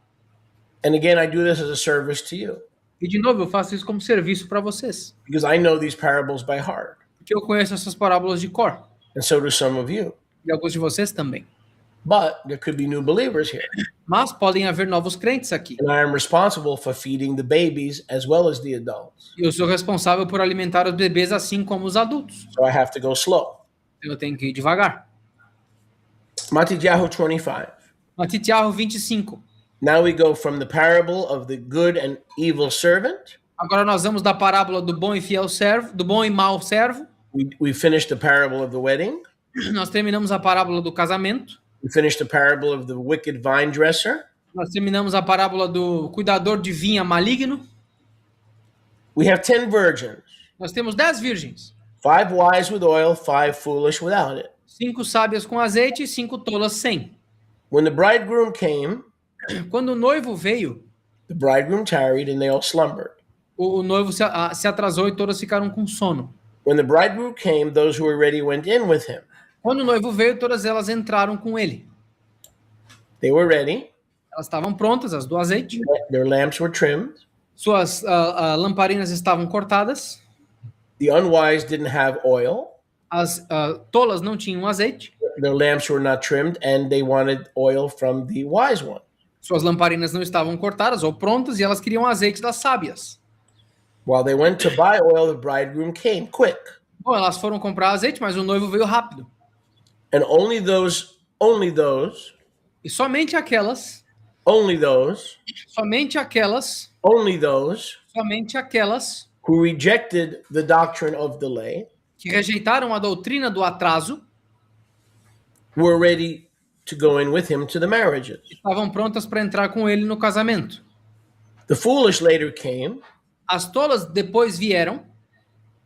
And again, I do this as a service to you. E de novo, eu faço isso como serviço para vocês. Because I know these parables by heart. Porque eu conheço essas parábolas de cor. And so do some of you. E alguns de vocês também. But there could be new believers here. Mas podem haver novos crentes aqui. And I am responsible for feeding the babies as well as the adults. E eu sou responsável por alimentar os bebês assim como os adultos. So I have to go slow. Eu tenho que ir devagar. Matityahu 25. Matityahu 25. Now we go from the parable of the good and evil servant. Agora nós vamos da parábola do bom e fiel servo, do bom e mau servo. We finished the parable of the wedding. Nós terminamos a parábola do casamento. We finished the parable of the wicked vine dresser. Nós terminamos a parábola do cuidador de vinha maligno. We have 10 virgins. Nós temos 10 virgens. 5 wise with oil, 5 foolish without it. 5 sábias com azeite e 5 tolas sem. When the bridegroom came, Quando o noivo veio, the bridegroom tarried and they all slumbered. o noivo se atrasou e todas ficaram com sono. When the bridegroom came, those who were ready went in with him. Quando o noivo veio, todas elas entraram com ele. They were ready. Elas estavam prontas, as do azeite. Their lamps were trimmed. Suas lamparinas estavam cortadas. The unwise didn't have oil. As tolas não tinham azeite. Their lamps were not trimmed, and they wanted oil from the wise one. Suas lamparinas não estavam cortadas ou prontas e elas queriam azeite das sábias. While they went to buy oil, the bridegroom came quick. Bom, elas foram comprar azeite, mas o noivo veio rápido. And only those, E somente aquelas, only those who rejected the doctrine of delay que rejeitaram a doutrina do atraso were ready to go in with him to the marriages. estavam prontas para entrar com ele no casamento. The foolish later came As tolas depois vieram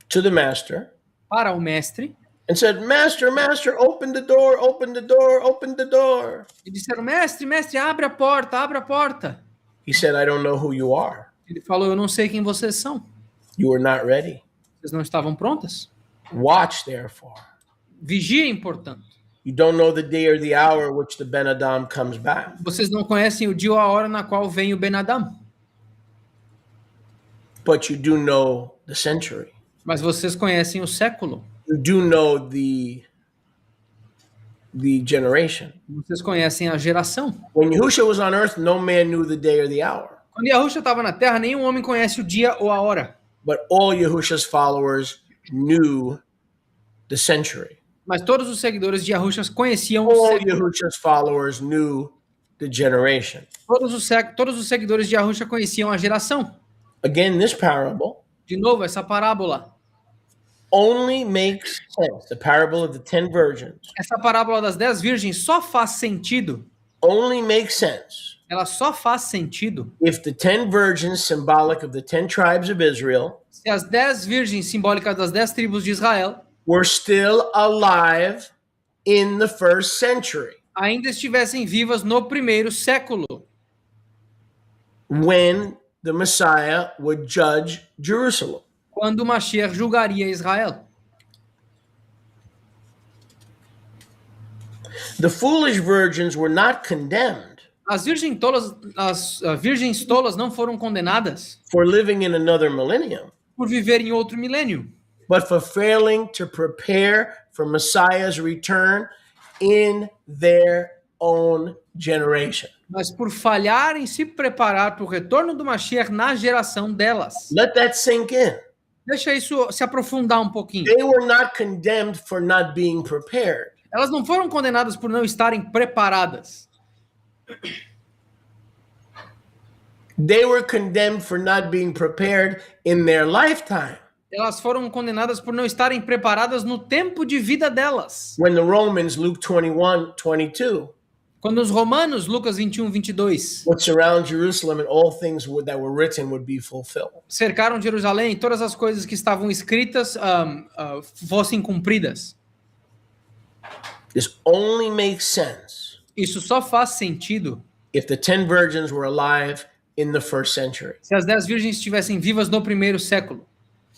to the master para o mestre and said, Master, master, open the door, open the door, open the door. e disseram, mestre, mestre, abre a porta, abre a porta. He said, I don't know who you are. Ele falou, eu não sei quem vocês são. You are not ready. Vocês não estavam prontas? Watch, therefore. Vigiem, portanto. You don't know the day or the hour which the Ben Adam comes back. Vocês não conhecem o dia ou a hora na qual vem o Ben Adam. but you do know the century. Mas vocês conhecem o século. You do know the generation. Vocês conhecem a geração. When Yahushua was on earth, no man knew the day or the hour. Quando Yahushua estava na Terra, nenhum homem conhece o dia ou a hora. But all Yahushua's followers knew the century. Mas todos os seguidores de Yahushua conheciam o All século. Yahushua's followers knew the generation. Todos os seguidores de Yahushua conheciam a geração. Again, this parable De novo, essa parábola. only makes sense. The parable of the 10 virgins Essa parábola das 10 virgens só faz sentido. only makes sense Ela só faz sentido if the 10 virgins, symbolic of the 10 tribes of Israel, se as 10 virgens simbólicas das 10 tribos de Israel were still alive in the first century ainda estivessem vivas no primeiro século, when the Messiah would judge Jerusalem. quando o Mashiach julgaria Israel. The foolish virgins were not condemned As virgens tolas não foram condenadas for living in another millennium, por viver em outro milênio, but for failing to prepare for Messiah's return in their own generation. mas por falhar em se preparar para o retorno do Mashiach na geração delas. Let that sink in. Deixa isso se aprofundar um pouquinho. They were not condemned for not being prepared. Elas não foram condenadas por não estarem preparadas. They were condemned for not being prepared in their lifetime. Elas foram condenadas por não estarem preparadas no tempo de vida delas. When the Romans, Luke 21:22, Quando os romanos, Lucas 21, 22, would surround Jerusalem and all things that were written would be fulfilled. cercaram Jerusalém e todas as coisas que estavam escritas fossem cumpridas. This only makes sense Isso só faz sentido if the 10 virgins were alive in the first century. se as 10 virgens estivessem vivas no primeiro século.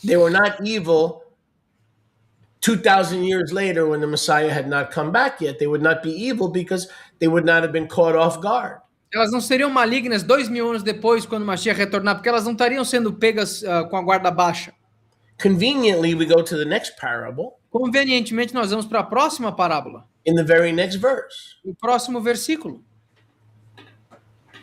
They were not evil 2,000 years later when the Messiah had not come back yet. They would not be evil because they would not have been caught off guard. Elas não seriam malignas 2.000 anos depois, quando o Mashiach retornar, porque elas não estariam sendo pegas com a guarda baixa. Conveniently, we go to the next parable Convenientemente, nós vamos para a próxima parábola, in the very next verse. o próximo versículo.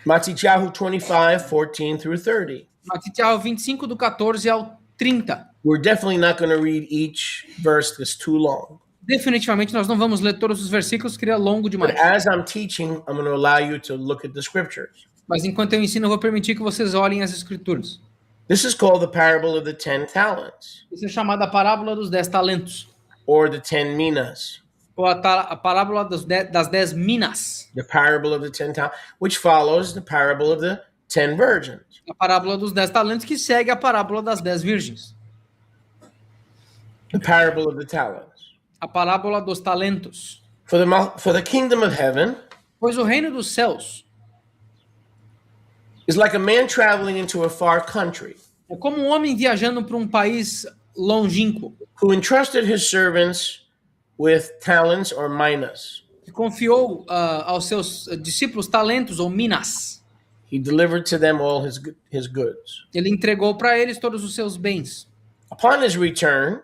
Matityahu 25:14 through 30. Matitiahu 25, do 14 ao 30. We're definitely not going to read each verse because it's too long. Definitivamente, nós não vamos ler todos os versículos, que é longo But demais. as I'm teaching, I'm going to allow you to look at the scriptures. Mas enquanto eu ensino, eu vou permitir que vocês olhem as escrituras. This is called the parable of the 10 talents Isso é chamada a parábola dos 10 talentos, or the 10 minas. ou a parábola das 10 minas, The parable of the 10 talents, which follows the parable of the 10 virgins. a parábola dos 10 talentos, que segue a parábola das 10 virgens, The parable of the talents. a parábola dos talentos. For the kingdom of heaven Pois o reino dos céus is like a man traveling into a far country é como um homem viajando para um país longínquo, who entrusted his servants with talents or minas. que confiou aos seus discípulos talentos ou minas. He delivered to them all his goods. Ele entregou para eles todos os seus bens. Upon his return,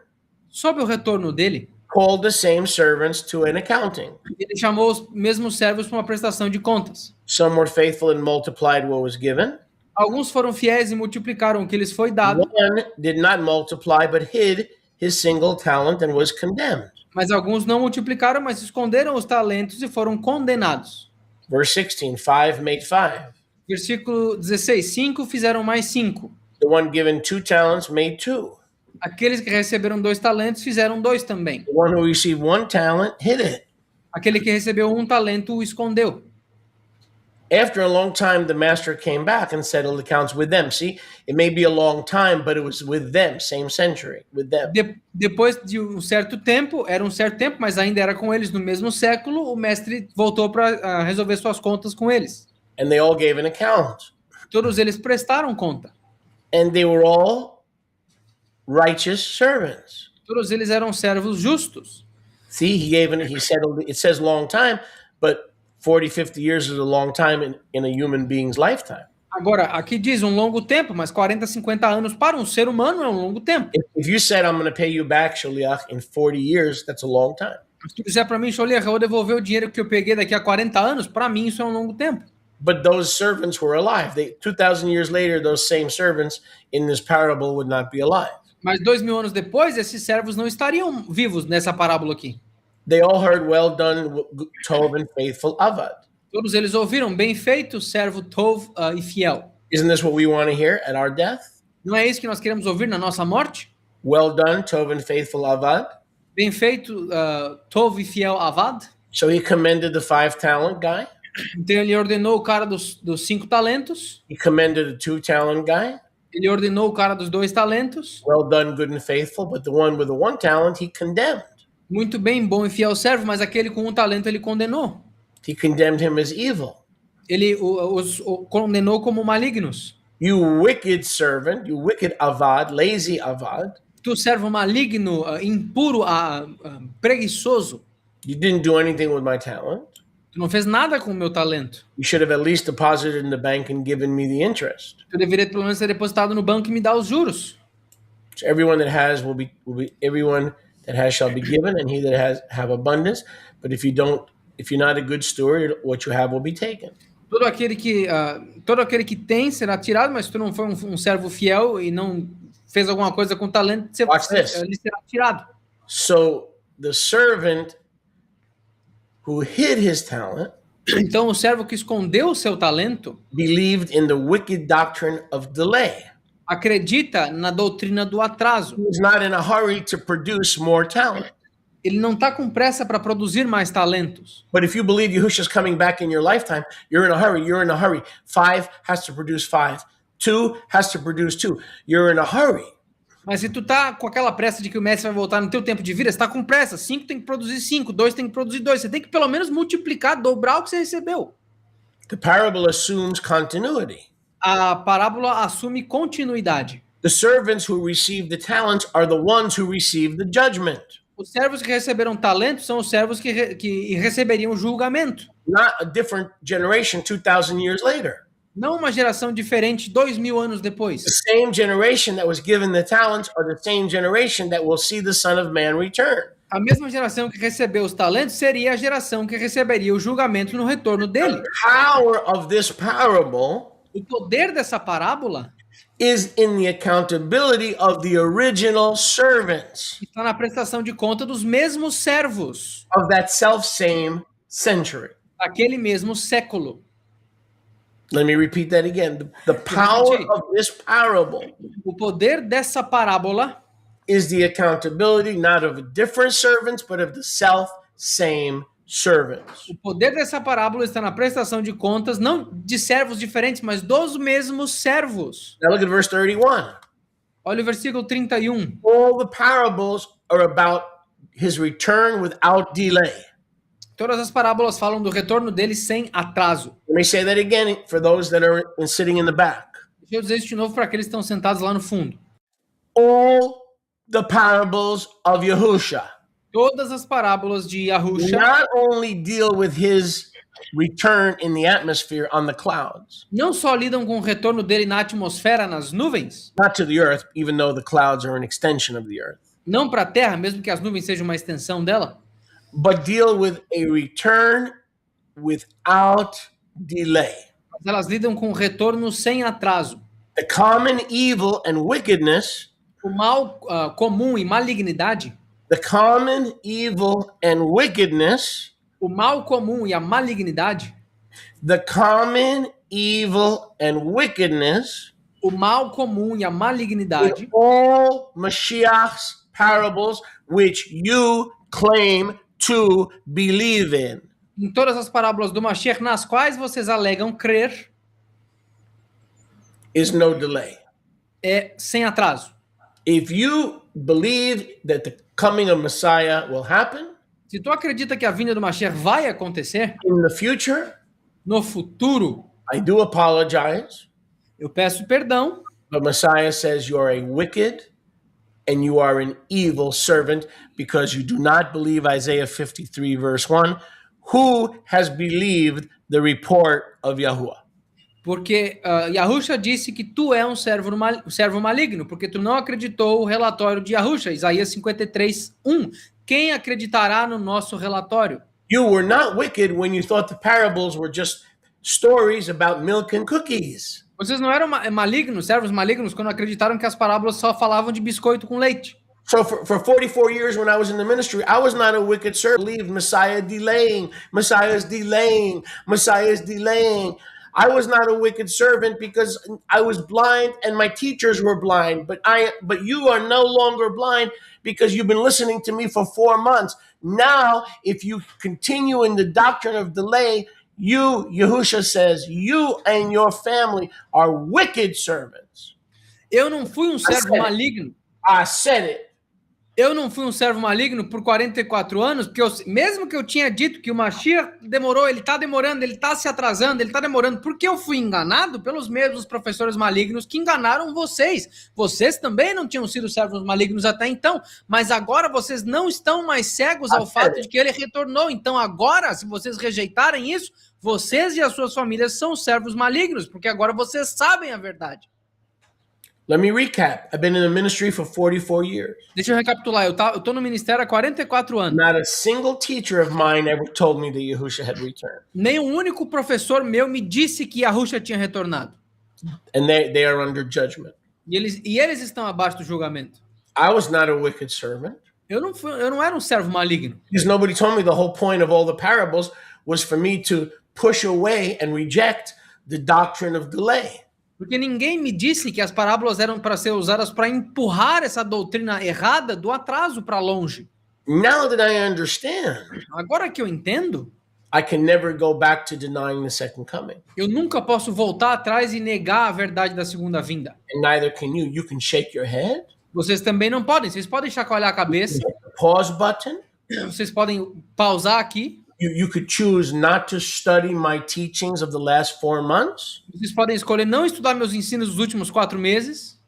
Sob o retorno dele, called the same servants to an accounting. ele chamou os mesmos servos para uma prestação de contas. Some were faithful and multiplied what was given. Alguns foram fiéis e multiplicaram o que lhes foi dado, One did not multiply but hid his single talent and was condemned. mas alguns não multiplicaram, mas esconderam os talentos e foram condenados. Verse 16, 5 made 5. Versículo 16, 5 fizeram mais 5. The one given 2 talents made 2. Aqueles que receberam 2 talentos fizeram 2 também. The one who received 1 talent hid it. Aquele que recebeu 1 talento o escondeu. After a long time, the master came back and settled accounts with them. See, it may be a long time, but it was with them, same century, with them. Depois de um certo tempo, era um certo tempo, mas ainda era com eles no mesmo século, o mestre voltou para resolver suas contas com eles. And they all gave an account. Todos eles prestaram conta. And they were all righteous servants. Todos eles eram servos justos. See, he settled, it says long time, but 40, 50 years is a long time in a human being's lifetime. Agora, aqui diz um longo tempo, mas 40, 50 anos para um ser humano é um longo tempo. If you said, I'm going to pay you back, Shaliach, in 40 years, that's a long time. Se tu disser para mim, Sholiach, eu vou devolver o dinheiro que eu peguei daqui a 40 anos, para mim isso é um longo tempo. But those servants were alive. 2,000 years later, those same servants in this parable would not be alive. Mas 2000 anos depois, esses servos não estariam vivos nessa parábola aqui. They all heard, well done, Tov and faithful Avad. Todos eles ouviram, bem feito, servo Tov e fiel. Isn't this what we want to hear at our death? Não é isso que nós queremos ouvir na nossa morte? Well done, Tov and faithful Avad. Bem feito, Tov e fiel Avad. So he commended the 5-talent guy. Então ele ordenou o cara dos 5 talentos. He commended the 2-talent guy. Ele ordenou o cara dos 2 talentos. Well done, good and faithful. But the one with the 1 talent, he condemned. Muito bem, bom e fiel servo, mas aquele com 1 talento ele condenou. He condemned him as evil. Ele os condenou como malignos. You wicked servant, you wicked Avad, lazy Avad. Tu servo maligno, impuro, preguiçoso. You didn't do anything with my talent. Tu não fez nada com o meu talento. You should have at least deposited in the bank and given me the interest. Tu deveria pelo menos ter depositado no banco e me dar os juros. So everyone that has will be everyone that has shall be given, and he that has have abundance. But if you're not a good steward, what you have will be taken. Todo aquele que tem será tirado, mas se tu não foi um servo fiel e não fez alguma coisa com talento, ele será tirado. So the servant who hid his talent, então o servo que escondeu o seu talento, believed in the wicked doctrine of delay. Acredita na doutrina do atraso. He was not in a hurry to produce more talent. Ele não está com pressa para produzir mais talentos. But if you believe Yahushua's coming back in your lifetime, you're in a hurry. You're in a hurry. 5 has to produce 5. 2 has to produce 2. You're in a hurry. Mas se tu tá com aquela pressa de que o Messi vai voltar no teu tempo de vida, você tá com pressa. 5 tem que produzir 5, 2 tem que produzir 2. Você tem que pelo menos multiplicar, dobrar o que você recebeu. The parable assumes continuity. A parábola assume continuidade. The servants who received the talents are the ones who received the judgment. Os servos que receberam talento são os servos que receberiam o julgamento. Not a different generation 2,000 years later. Não uma geração diferente 2000 anos depois. The same generation that was given the talents are the same generation that will see the Son of Man return. A mesma geração que recebeu os talentos seria a geração que receberia o julgamento no retorno dele. The power of this parable O poder dessa parábola is in the accountability of the original servants está na prestação de conta dos mesmos servos of that self-same century. daquele mesmo século. Let me repeat that again. The power of this parable O poder dessa parábola is the accountability not of different servants, but of the self-same servants. O poder dessa parábola está na prestação de contas, não de servos diferentes, mas dos mesmos servos. Now look at verse 31. Olha o versículo 31. All the parables are about his return without delay. Todas as parábolas falam do retorno dele sem atraso. Let me say that again for those that are sitting in the back. Deixa eu dizer isso de novo para aqueles que estão sentados lá no fundo. All the parables of Yahushua Todas as parábolas de Yahusha not only deal with his return in the atmosphere on the clouds, não só lidam com o retorno dele na atmosfera, nas nuvens, not to the earth, even though the clouds are an extension of the earth, não para a terra, mesmo que as nuvens sejam uma extensão dela, but deal with a return without delay. mas elas lidam com o retorno sem atraso. The common evil and wickedness, O mal comum e malignidade, the common evil and wickedness, o mal comum e a malignidade, the common evil and wickedness, o mal comum e a malignidade, all Mashiach's parables which you claim to believe in. em todas as parábolas do Mashiach, nas quais vocês alegam crer, Is no delay. é sem atraso. If you believe that the coming of Messiah will happen Se tu acredita que a vinda do Mashiach vai acontecer, in the future, no futuro, I do apologize, eu peço perdão, but Messiah says you are a wicked and you are an evil servant because you do not believe Isaiah 53 verse 1, who has believed the report of Yahuwah. Porque Yahusha disse que tu é um servo maligno, porque tu não acreditou o relatório de Yahusha, Isaías 53:1. Quem acreditará no nosso relatório? You were not wicked when you thought the parables were just stories about milk and cookies. Vocês não eram malignos, servos malignos, quando acreditaram que as parábolas só falavam de biscoito com leite. So for 44 years when I was in the ministry, I was not a wicked servant. I believed Messiah's delaying. I was not a wicked servant because I was blind and my teachers were blind. But you are no longer blind because you've been listening to me for 4 months. Now, if you continue in the doctrine of delay, you, Yahusha says, you and your family are wicked servants. Eu não fui um servo maligno. I said it. Eu não fui um servo maligno por 44 anos, porque mesmo que eu tinha dito que o Mashiach demorou, ele está demorando, ele está se atrasando, ele está demorando, porque eu fui enganado pelos mesmos professores malignos que enganaram vocês. Vocês também não tinham sido servos malignos até então, mas agora vocês não estão mais cegos ao fato de que ele retornou. Então agora, se vocês rejeitarem isso, vocês e as suas famílias são servos malignos, porque agora vocês sabem a verdade. Let me recap. I've been in the ministry for 44 years. Deixa eu recapitular. Eu tô no ministério há 44 anos. Not a single teacher of mine ever told me that Yahusha had returned. Nem um único professor meu me disse que Yahusha tinha retornado. And they are under judgment. E eles estão abaixo do julgamento. I was not a wicked servant. Eu não era um servo maligno. Because nobody told me the whole point of all the parables was for me to push away and reject the doctrine of delay. Porque ninguém me disse que as parábolas eram para ser usadas para empurrar essa doutrina errada do atraso para longe. Now that I understand, agora que eu entendo, I can never go back to denying the second coming. Eu nunca posso voltar atrás e negar a verdade da segunda vinda. And neither can you. You can shake your head. Vocês também não podem. Vocês podem chacoalhar a cabeça. Pause button. Vocês podem pausar aqui. You could choose not to study my teachings of the last 4 months. Vocês podem escolher não estudar meus ensinos dos últimos 4 meses.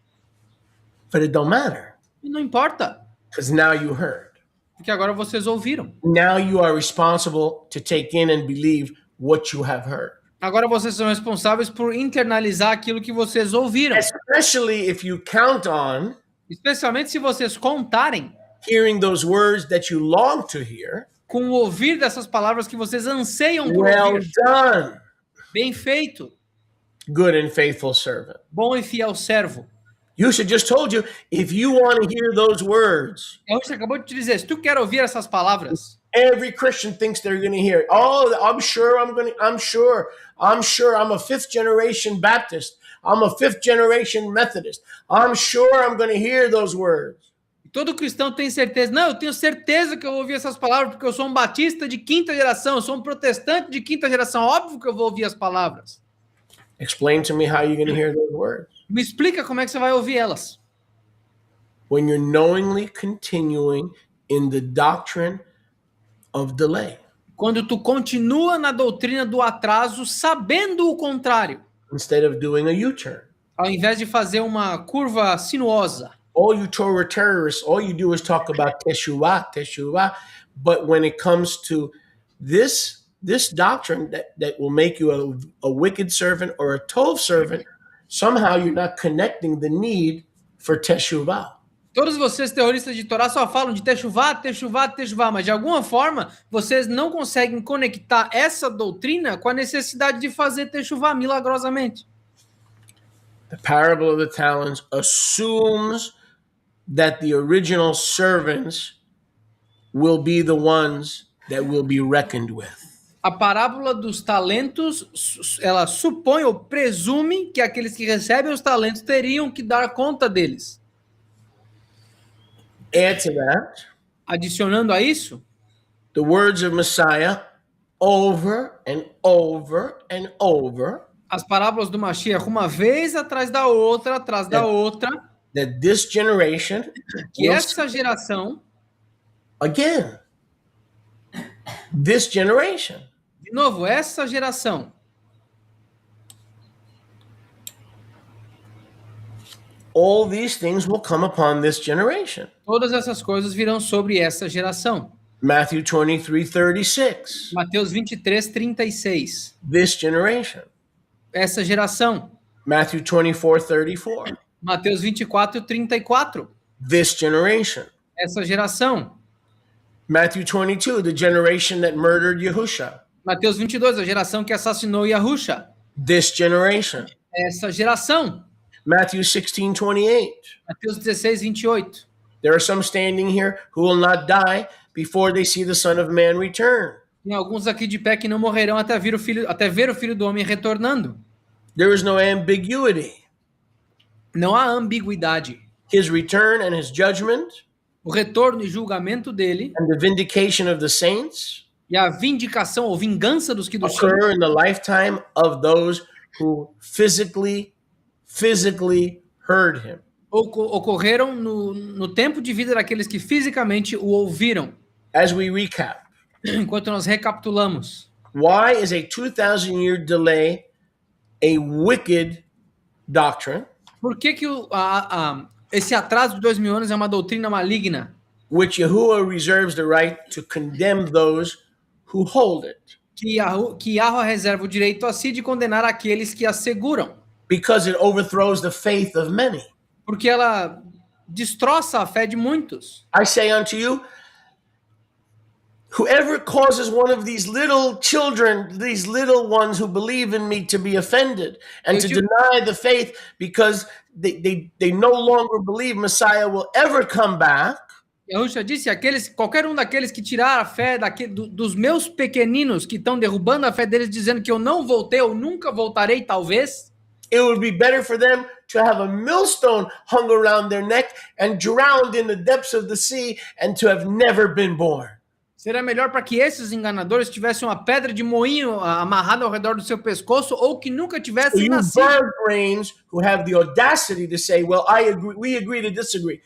But it don't matter. E não importa. Because now you heard. Porque agora vocês ouviram. Now you are responsible to take in and believe what you have heard. Agora vocês são responsáveis por internalizar aquilo que vocês ouviram. Especially if you count on especialmente se vocês contarem hearing those words that you long to hear. Com o ouvir dessas palavras que vocês anseiam por well ouvir. Done. Bem feito. Good and faithful servant. Bom e fiel servo. Yahusha just told you, if you want to hear those words. Yahusha acabou de te dizer, se tu quer ouvir essas palavras. Every Christian thinks they're going to hear it. Oh, I'm sure I'm a 5th generation Baptist. I'm a 5th generation Methodist. I'm sure I'm going to hear those words. Todo cristão tem certeza. Não, eu tenho certeza que eu vou ouvir essas palavras porque eu sou um batista de 5ª geração, eu sou um protestante de 5ª geração. Óbvio que eu vou ouvir as palavras. Explain to me how you're going to hear those words. Me explica como é que você vai ouvir elas. When you're knowingly continuing in the doctrine of delay. Quando tu continua na doutrina do atraso, sabendo o contrário. Instead of doing a U-turn. Ao invés de fazer uma curva sinuosa. All you Torah terrorists, all you do is talk about Teshuvah. But when it comes to this doctrine that will make you a wicked servant or a tov servant, somehow you're not connecting the need for Teshuvah. Todos vocês terroristas de Torá só falam de Teshuvah, mas de alguma forma vocês não conseguem conectar essa doutrina com a necessidade de fazer Teshuvah milagrosamente. The parable of the talents assumes that the original servants will be the ones that will be reckoned with. A parábola dos talentos, ela supõe ou presume que aqueles que recebem os talentos teriam que dar conta deles. Add to that, adicionando a isso, the words of Messiah over and over and over. As parábolas do Mashiach uma vez atrás da outra, that this generation, que essa geração, again, this generation, de novo, essa geração, all these things will come upon this generation. Todas essas coisas virão sobre essa geração. Matthew 23:36. Mateus 23:36. This generation. essa geração. Matthew 24:34. Mateus 24:34. This generation. Essa geração. Matthew 22, the generation that murdered Yahusha. Mateus 22, a geração que assassinou Yahusha. This generation. Essa geração. Matthew 16:28. Mateus 16:28. There are some standing here who will not die before they see the Son of Man return. Tem alguns aqui de pé que não morrerão até ver o Filho do Homem retornando. There is no ambiguity. Não há ambiguidade. His return and his judgment, O retorno e julgamento dele and the vindication of the saints e a vindicação ou vingança dos que do Senhor occur in the lifetime of those who physically heard him. ocorreram no tempo de vida daqueles que fisicamente o ouviram. As we recap, Enquanto nós recapitulamos, why is a 2,000-year delay a wicked doctrine, por que esse atraso de 2000 anos é uma doutrina maligna which Yahuwah reserves the right to condemn those who hold it? que Yahweh reserva o direito a si de condenar aqueles que a seguram? Because it overthrows the faith of many. Porque ela destroça a fé de muitos. I say unto you, whoever causes one of these little children, these little ones who believe in me, to be offended and to deny the faith because they no longer believe Messiah will ever come back, Yahusha disse, qualquer um daqueles que tirar a fé dos meus pequeninos que estão derrubando a fé deles, dizendo que eu não voltei, eu nunca voltarei, talvez, it would be better for them to have a millstone hung around their neck and drowned in the depths of the sea and to have never been born. Será melhor para que esses enganadores tivessem uma pedra de moinho amarrada ao redor do seu pescoço ou que nunca tivessem nascido. Bird brains who have the audacity to say, well, we agree to disagree.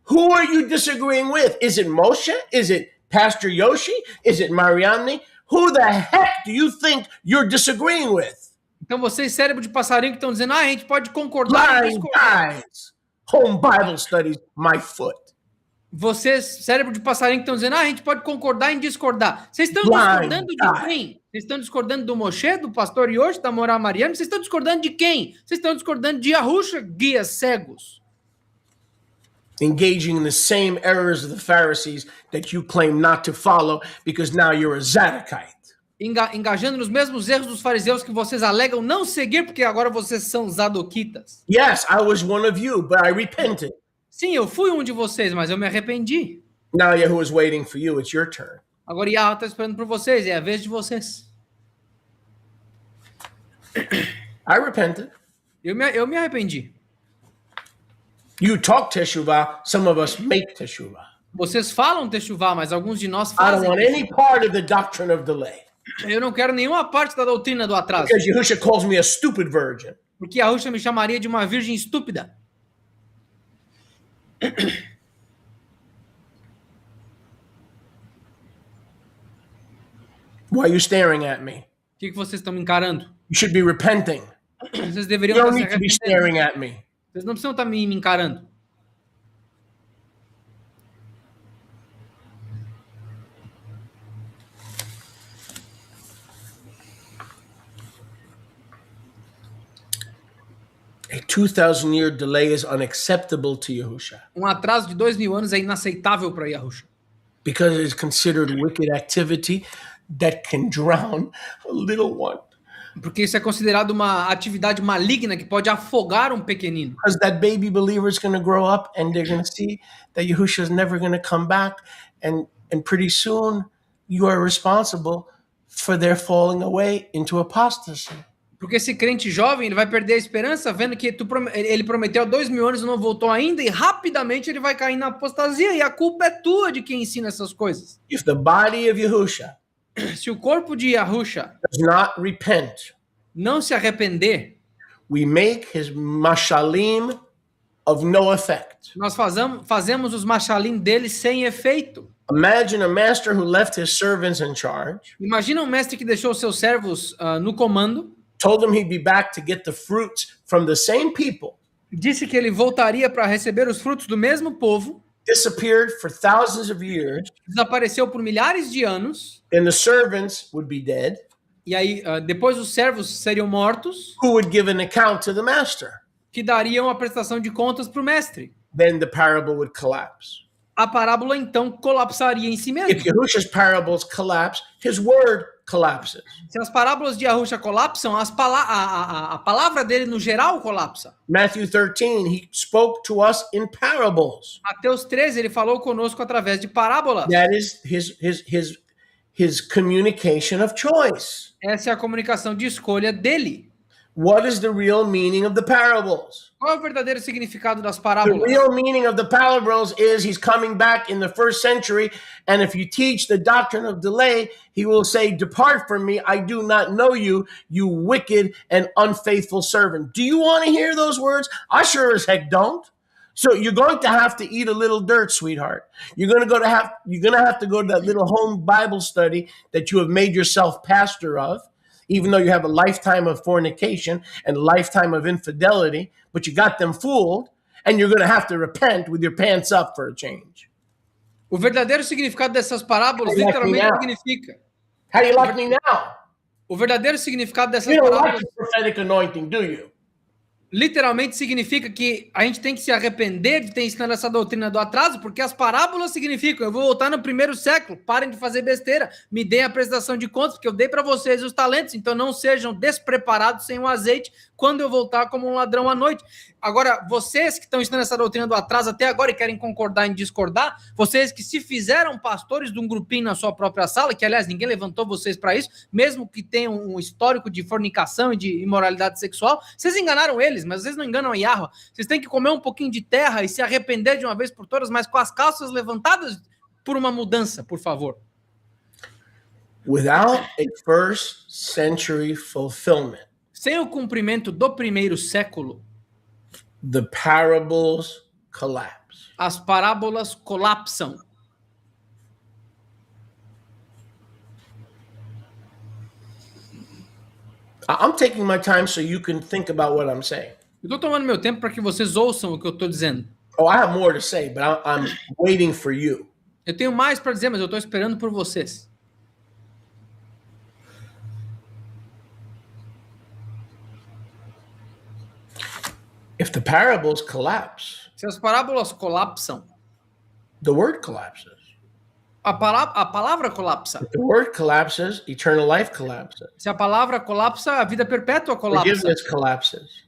Who are you disagreeing with? Is it Moshe? Is it Pastor Yoshi? Is it Mariamne? Who the heck do you think you're disagreeing with? Então vocês, cérebro de passarinho, que estão dizendo, a gente pode concordar e discordar. Guys, home Bible studies, my foot. Vocês, cérebro de passarinho, que estão dizendo, a gente pode concordar em discordar. Vocês estão discordando de quem? Vocês estão discordando do Moshe, do pastor Yoshi, da Moral Mariana? Vocês estão discordando de quem? Vocês estão discordando de Yahusha, guias cegos. Engaging in the same errors of the Pharisees that you claim not to follow because now you're a Zadokite. Engajando nos mesmos erros dos fariseus que vocês alegam não seguir porque agora vocês são zadoquitas. Yes, I was one of you, but I repented. Sim, eu fui um de vocês, mas eu me arrependi. Now Yahuwah is waiting for you. It's your turn. Agora Yahweh está esperando por vocês, é a vez de vocês. I repented. Eu me arrependi. You talk teshuvah, some of us make teshuvah. Vocês falam teshuvah, mas alguns de nós I don't fazem. want any part of the doctrine of delay. Eu não quero nenhuma parte da doutrina do atraso. Because Yahusha calls me a stupid virgin. Porque Yahusha me chamaria de uma virgem estúpida. Why are you staring at me? O que vocês estão me encarando? You should be repenting. Vocês You deveriam don't estar se need to be arrependendo. staring at me. Vocês não precisam estar me encarando. A 2,000-year delay is unacceptable to Yahusha Atraso de 2000 anos é inaceitável para Yahusha. because it is considered wicked activity that can drown a little one. Porque isso é considerado uma atividade maligna que pode afogar um pequenino. Because that baby believer is going to grow up and they're going to see that Yahusha is never going to come back, and pretty soon you are responsible for their falling away into apostasy. Porque esse crente jovem, ele vai perder a esperança vendo que ele prometeu há 2000 anos e não voltou ainda, e rapidamente ele vai cair na apostasia, e a culpa é tua de quem ensina essas coisas. If the body of Yahusha Se o corpo de Yahusha does not repent, não se arrepender, we make his mashalim of no effect. nós fazemos os machalim dele sem efeito. Imagine a master who left his servants in charge, Imagina um mestre que deixou seus servos no comando, told them he'd be back to get the fruits from the same people, disse que ele voltaria para receber os frutos do mesmo povo, disappeared for thousands of years, desapareceu por milhares de anos, and the servants would be dead, E aí, depois os servos seriam mortos, who would give an account to the master. que dariam a prestação de contas para o mestre. Then the parable would collapse. A parábola, então, colapsaria em si If mesma. Yahusha's parables collapse, his word collapses. Se as parábolas de Yahusha colapsam, a palavra dele, no geral, colapsa. Matthew 13, he spoke to us in parables. Mateus 13, ele falou conosco através de parábolas. That is his communication of choice. Essa é a comunicação de escolha dele. What is the real meaning of the parables? Qual é o verdadeiro significado das The parábolas? real meaning of the parables is he's coming back in the first century, and if you teach the doctrine of delay, he will say, "Depart from me, I do not know you, you wicked and unfaithful servant." Do you want to hear those words? I sure as heck don't. So you're going to have to eat a little dirt, sweetheart. You're going to have to go to that little home Bible study that you have made yourself pastor of, even though you have a lifetime of fornication and a lifetime of infidelity, but you got them fooled, and you're going to have to repent with your pants up for a change. O verdadeiro significado dessas parábolas How you like me literalmente now? significa. How do you like me now? O verdadeiro significado dessas You don't like parábolas the prophetic anointing, do you? literalmente significa que a gente tem que se arrepender de ter ensinado essa doutrina do atraso, porque as parábolas significam, eu vou voltar no primeiro século, parem de fazer besteira, me deem a prestação de contas, porque eu dei para vocês os talentos, então não sejam despreparados sem o azeite quando eu voltar como um ladrão à noite. Agora, vocês que estão ensinando essa doutrina do atraso até agora e querem concordar em discordar, vocês que se fizeram pastores de um grupinho na sua própria sala, que aliás ninguém levantou vocês para isso, mesmo que tenham um histórico de fornicação e de imoralidade sexual, vocês enganaram eles, mas vocês não enganam a Yahweh. Vocês têm que comer um pouquinho de terra e se arrepender de uma vez por todas, mas com as calças levantadas por uma mudança, por favor. Without a first century fulfillment, Sem o cumprimento do primeiro século, the parables collapse. as parábolas colapsam. I'm taking my time so you can think about what I'm saying. Eu estou tomando meu tempo para que vocês ouçam o que eu estou dizendo. Oh, I have more to say, but I'm waiting for you. Eu tenho mais para dizer, mas eu estou esperando por vocês. If the parables collapse, Se as parábolas colapsam, the word collapses. a palavra colapsa. If the word collapses, eternal life collapses. Se a palavra colapsa, a vida perpétua colapsa. Forgiveness collapses.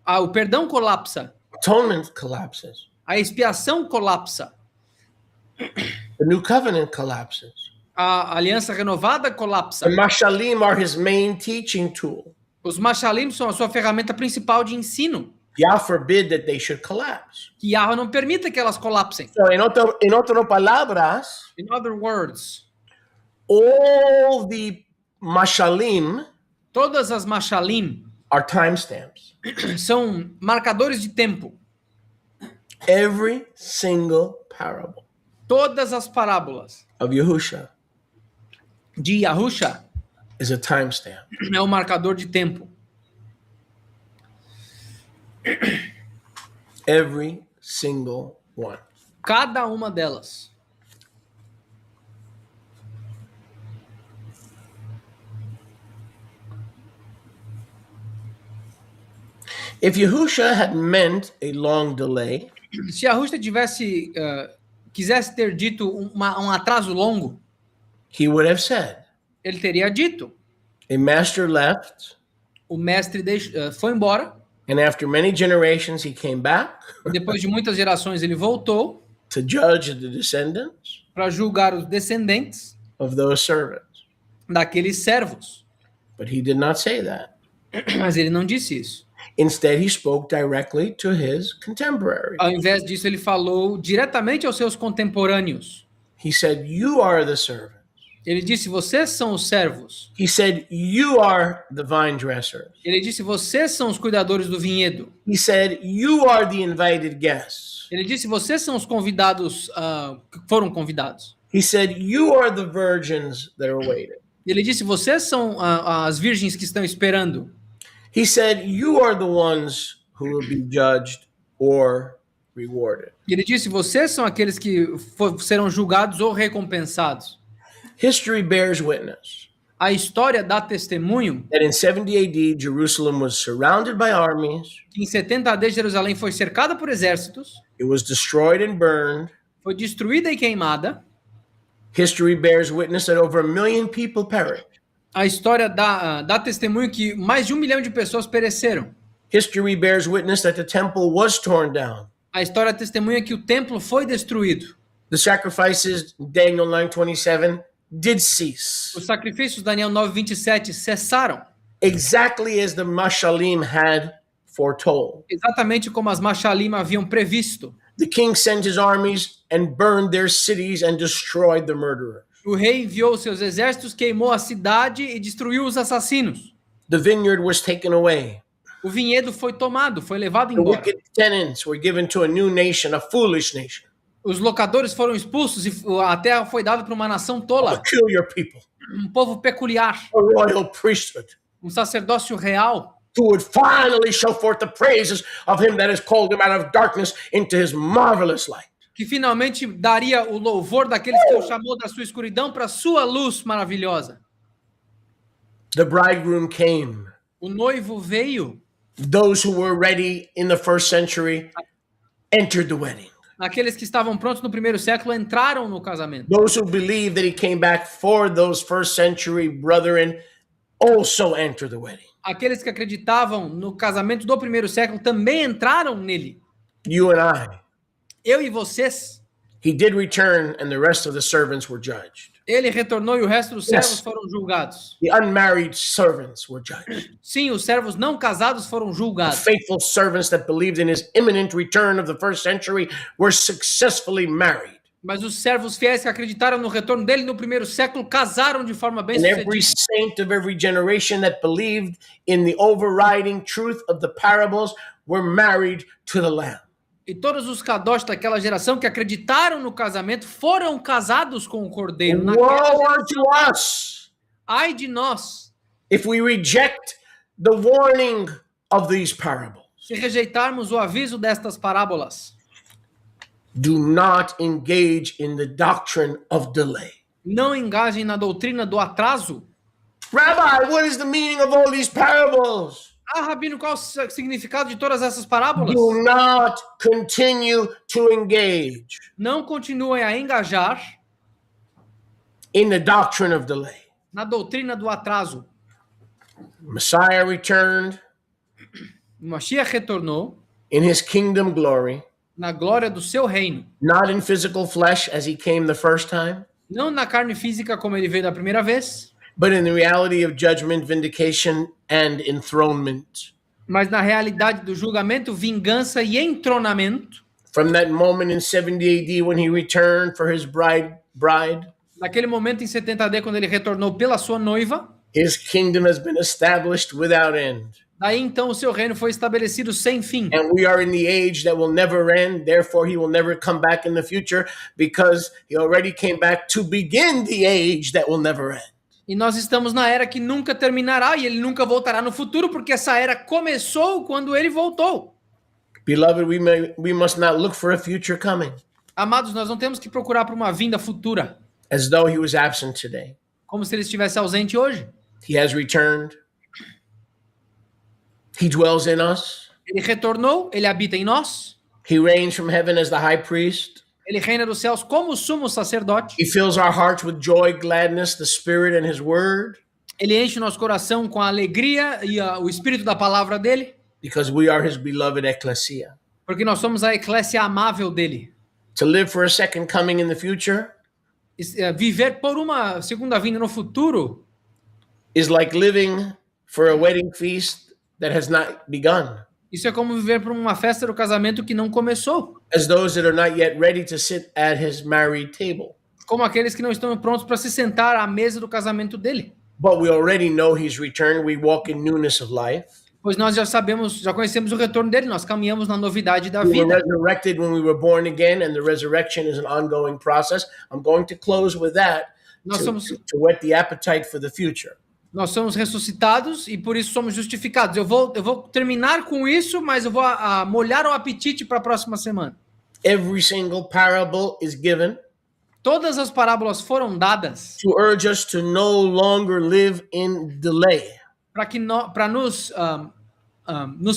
O perdão colapsa. Atonement collapses. A expiação colapsa. The new covenant collapses. A aliança renovada colapsa. The mashalim are his main teaching tool. Os machalim são a sua ferramenta principal de ensino. Yah forbid that they should collapse. Que Yahweh não permita que elas colapsem. So, en otras palabras, In other words, all the mashalim todas as machalim are timestamps. são marcadores de tempo. Every single parable Todas as parábolas of Yahusha de Yahusha is a timestamp. é um marcador de tempo. Every single one. Cada uma delas. If Yahusha had meant a long delay, Se Yahusha quisesse ter dito um atraso longo, he would have said, ele teria dito. a master left, O mestre foi embora. and after many generations he came back Depois de muitas gerações ele voltou to judge the descendants para julgar os descendentes of those servants. daqueles servos. But he did not say that. Mas ele não disse isso. Instead, he spoke directly to his contemporaries. Ao invés disso, ele falou diretamente aos seus contemporâneos. He said, you are the servants. Ele disse, vocês são os servos. He said, you are the vine dressers. Ele disse, vocês são os cuidadores do vinhedo. He said, you are the invited guests. Ele disse, vocês são os convidados, que foram convidados. He said, you are the virgins that are waiting. Ele disse, vocês são as virgens que estão esperando. He said, you are the ones who will be judged or rewarded. Ele disse, vocês são aqueles que serão julgados ou recompensados. History bears witness. A história dá testemunho that in 70 AD, Jerusalem was surrounded by armies, que em 70 AD Jerusalém foi cercada por exércitos, it was destroyed and burned. foi destruída e queimada. History bears witness that over 1 million people perished. A história dá testemunho que mais de 1 milhão de pessoas pereceram. History bears witness that the temple was torn down. A história testemunha que o templo foi destruído. The sacrifices, Daniel 9:27, did cease. Os sacrifícios, Daniel 9:27, cessaram. Exactly as the Mashalim had foretold. Exatamente como as Mashalim haviam previsto. The king sent his armies and burned their cities and destroyed the murderers. O rei enviou seus exércitos, queimou a cidade e destruiu os assassinos. The vineyard was taken away. O vinhedo foi tomado, foi levado The embora. wicked tenants were given to a new nation, a foolish nation. Os locadores foram expulsos e a terra foi dada para uma nação A tola, peculiar people, um povo peculiar, a royal priesthood, sacerdócio real, who would finally show forth the praises of him that has called him out of darkness into his marvelous light. que finalmente daria o louvor daqueles que o chamou da sua escuridão para a sua luz maravilhosa. The bridegroom came. O noivo veio. Those who were ready in the first century entered the wedding. Aqueles que estavam prontos no primeiro século entraram no casamento. Those who believed that he came back for those first century brethren also entered the wedding. Aqueles que acreditavam no casamento do primeiro século também entraram nele. You and I. Eu e vocês. He did return and the rest of the servants were judged. Ele retornou e o resto dos Yes. servos foram julgados. The unmarried servants were judged. Sim, os servos não casados foram The julgados. faithful servants that believed in his imminent return of the first century were successfully married. Mas os servos fiéis que acreditaram no retorno dele no primeiro século casaram de forma bem And every sucedida. saint of every generation that believed in the overriding truth of the parables were married to the Lamb. E todos os kadosh daquela geração que acreditaram no casamento foram casados com o Cordeiro. Naquela Woe geração, unto us ai de nós, if we reject the warning of these parables. se rejeitarmos o aviso destas parábolas. Do not engage in the doctrine of delay. Não engajem na doutrina do atraso. Rabbi, what is the meaning of all these parables? Ah, Rabino, qual o significado de todas essas parábolas? Do not continue to engage Não continuem a engajar in the doctrine of delay. na doutrina do atraso. Messiah returned O Mashiach retornou in his kingdom glory, na glória do seu reino. not in physical flesh as he came the first time, Não na carne física como ele veio da primeira vez, but in the reality of judgment, vindication, and enthronement. mas na realidade do julgamento, vingança e entronamento. From that moment in 70 AD when he returned for his bride, Naquele momento em 70 AD, quando ele retornou pela sua noiva, his kingdom has been established without end. daí então o seu reino foi estabelecido sem fim. And we are in the age that will never end. Therefore, he will never come back in the future because he already came back to begin the age that will never end. E nós estamos na era que nunca terminará e ele nunca voltará no futuro, porque essa era começou quando ele voltou. Beloved, we must not look for a future coming Amados, nós não temos que procurar por uma vinda futura, as though he was absent today. como se ele estivesse ausente hoje. He has returned. He dwells in us. Ele retornou, ele habita em nós, He reigns from heaven as the high priest. ele reina dos céus como sumo sacerdote, He fills our hearts with joy, gladness, the Spirit, and his word ele enche o nosso coração com a alegria e o espírito da palavra dele, because we are his beloved ecclesia. porque nós somos a eclésia amável dele. To live for a second coming in the future Viver por uma segunda vinda no futuro is like living for a wedding feast that has not begun, isso é como viver por uma festa do casamento que não começou, as those that are not yet ready to sit at his married table. como aqueles que não estão prontos para se sentar à mesa do casamento dele. But we already know he's returned. We walk in newness of life. Pois nós já sabemos, já conhecemos o retorno dele, nós caminhamos na novidade da We were vida. resurrected when we were born again, and the resurrection is an ongoing process. I'm going to close with that Nós somos, to whet the appetite for the future. nós somos ressuscitados e por isso somos justificados. Eu vou terminar com isso, mas eu vou molhar o apetite para a próxima semana. Every single parable is given Todas as parábolas foram dadas to urge us to no longer live in delay. para nos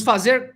fazer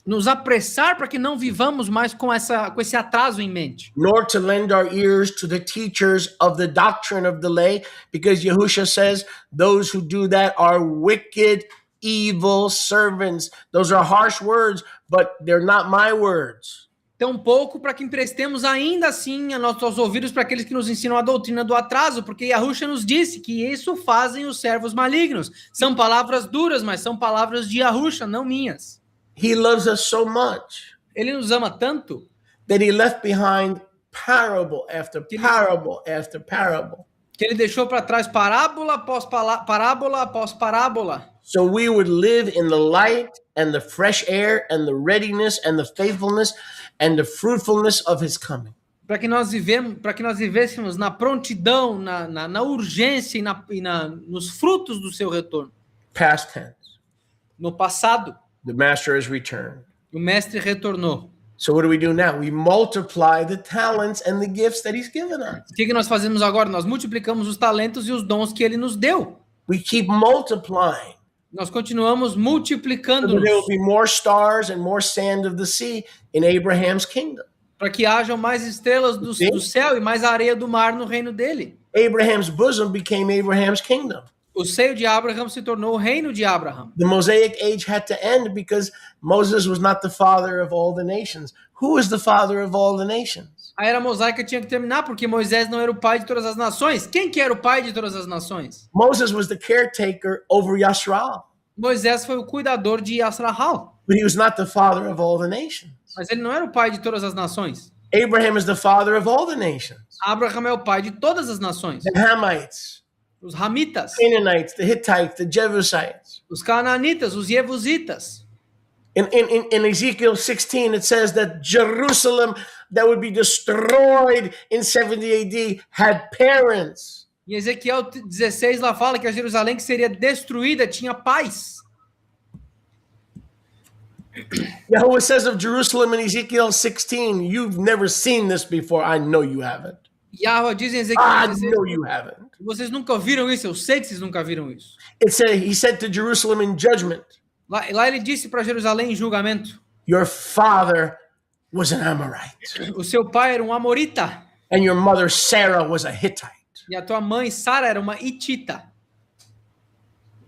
nos apressar para que não vivamos mais com esse atraso em mente. Nor to lend our ears to the teachers of the doctrine of delay, because Yahushua says those who do that are wicked, evil servants. Those are harsh words, but they're not my words. Tampouco para que emprestemos ainda assim a nossos ouvidos para aqueles que nos ensinam a doutrina do atraso, porque Yahushua nos disse que isso fazem os servos malignos. São palavras duras, mas são palavras de Yahushua, não minhas. He loves us so much Ele nos ama tanto that he left behind parable after parable after parable, que ele deixou para trás parábola após parábola após parábola, so we would live in the light and the fresh air and the readiness and the faithfulness and the fruitfulness of his coming. para que nós vivêssemos na prontidão, na urgência e nos frutos do seu retorno. Past tense. No passado, The master has returned. o mestre retornou. So what do we do now? We multiply the talents and the gifts that he's given us. O que nós fazemos agora? Nós multiplicamos os talentos e os dons que ele nos deu. We keep multiplying. Nós continuamos So multiplicando there will be more stars and more sand of the sea in Abraham's kingdom. para que hajam mais estrelas do céu e mais areia do mar no reino dele. Abraham's bosom became Abraham's kingdom. O seio de Abraham se tornou o reino de Abraham. The Mosaic age had to end because Moses was not the father of all the nations. Who is the father of all the nations? A era mosaica tinha que terminar porque Moisés não era o pai de todas as nações. Quem que era o pai de todas as nações? Moses was the caretaker over Yasharal, Moisés foi o cuidador de Yasrahal, but he was not the father of all the nations. mas ele não era o pai de todas as nações. Abraham is the father of all the nations. Abraham é o pai de todas as nações. The Hamites, Os Ramitas, Canaanites, the Hittites, the Jebusites. os Canaanitas, os Jebusitas. In Ezekiel 16, it says that Jerusalem that would be destroyed in 70 AD had parents. Em Ezequiel 16 lá fala que a Jerusalém que seria destruída tinha pais. Yahweh says of Jerusalem in Ezekiel 16, you've never seen this before. I know you haven't. Yahweh diz em Ezequiel I 16, know you haven't. vocês nunca viram isso, eu sei que vocês nunca viram isso. He said to Jerusalem in judgment, Lá ele disse para Jerusalém em julgamento, your father was an Amorite, o seu pai era um amorita and your mother Sarah was a Hittite. e a tua mãe Sara era uma hitita.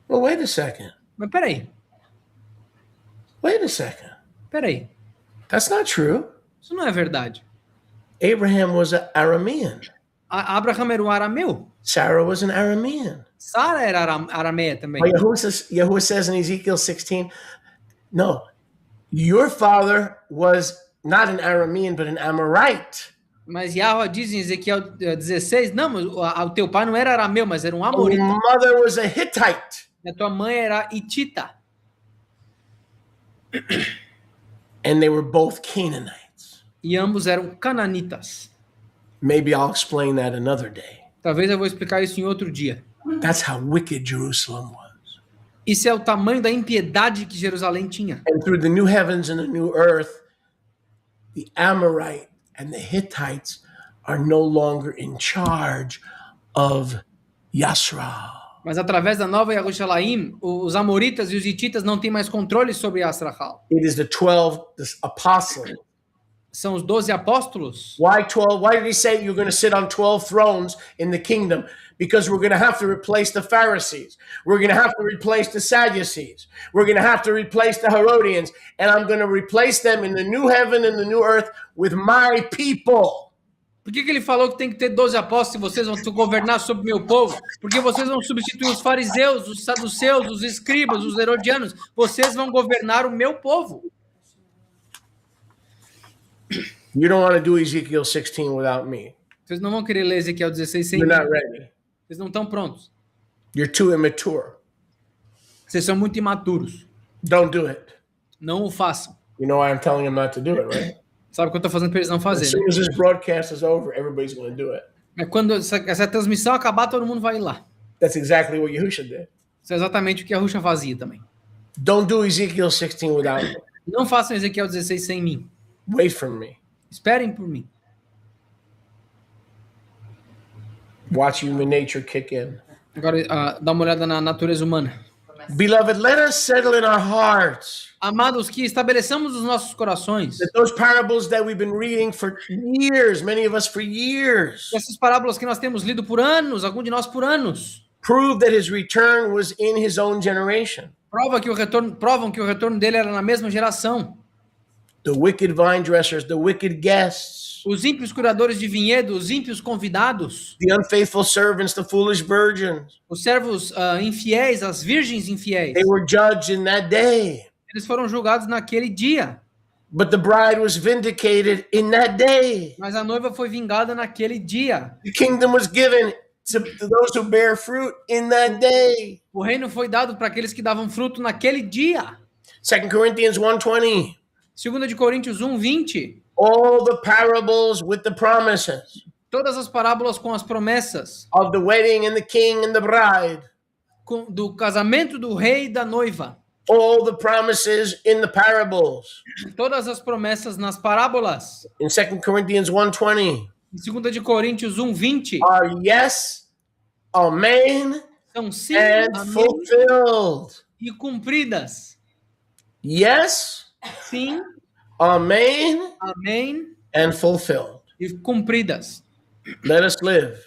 Well, wait a second. Mas peraí, Peraí. That's not true. isso não é verdade. Abraham was an Aramean. Abraham era um arameu, Sarah was an Aramean. Sara era arameia também. But Yahuwah says in Ezekiel 16, no, your father was not an Aramean, but an Amorite. Mas Yahweh diz em Ezequiel 16, não, mas o teu pai não era arameu, mas era um Your amorita. mother was a Hittite. E a tua mãe era hitita. And they were both Canaanites. E ambos eram cananitas. Maybe I'll explain that another day. Talvez eu vou explicar isso em outro dia. That's how wicked Jerusalem was. Isso é o tamanho da impiedade que Jerusalém tinha. And through the new heavens and the new earth, the Amorite and the Hittites are no longer in charge of Yasra. Mas através da nova Yerushalayim, os amoritas e os hititas não têm mais controle sobre Yasrahal. It is the 12 apostles. São os 12 apóstolos. Why 12? Why did he say you're going to sit on 12 thrones in the kingdom? Because we're going to have to replace the Pharisees. We're going to have to replace the Sadducees. We're going to have to replace the Herodians. And I'm going to replace them in the new heaven and the new earth with my people. Por que ele falou que tem que ter 12 apóstolos e vocês vão governar sobre o meu povo? Porque vocês vão substituir os fariseus, os saduceus, os escribas, os herodianos. Vocês vão governar o meu povo. You don't want to do Ezekiel 16 without me. Vocês não vão querer ler Ezequiel 16 sem You're mim. not ready. Vocês não estão prontos. You're too immature. Vocês são muito imaturos. Don't do it. Não o façam. You know why I'm telling them not to do it, right? Sabe o que eu estou fazendo para eles não As fazerem? soon as this broadcast is over, everybody's going to do it. É quando essa transmissão acabar, todo mundo vai ir lá. That's exactly what Yahushua did. Isso é exatamente o que a Ruxa fazia também. Don't do Ezekiel 16 without me. Não façam Ezequiel 16 sem mim. Wait for me. Esperem por mim. Watch human nature kick in. Agora, dá uma olhada na natureza humana. Beloved, let us settle in our hearts Amados, que estabeleçamos os nossos corações. that those parables that we've been reading for years, many of us for years, Essas parábolas que nós temos lido por anos, algum de nós por anos, prove that his return was in his own generation. provam que o retorno dele era na mesma geração. The wicked vine dressers, the wicked guests, Os ímpios curadores de vinhedo, os ímpios convidados, the unfaithful servants, the foolish virgins, os servos infiéis, as virgens infiéis, they were judged in that day. eles foram julgados naquele dia. But the bride was vindicated in that day. Mas a noiva foi vingada naquele dia. The kingdom was given to those who bear fruit in that day. O reino foi dado para aqueles que davam fruto naquele dia. 2 Corinthians 1:20. 2 de Coríntios 1:20. All the parables with the promises Todas as parábolas com as promessas of the wedding and the king and the bride. do casamento do rei e da noiva. All the promises in the parables. Todas as promessas nas parábolas. In 2 Corinthians 1:20 Em 2 de Coríntios 1:20 are yes, amen, são sim, and amém, fulfilled. e cumpridas. Yes, Sim, amen, amém and fulfilled. e cumpridas. Let us live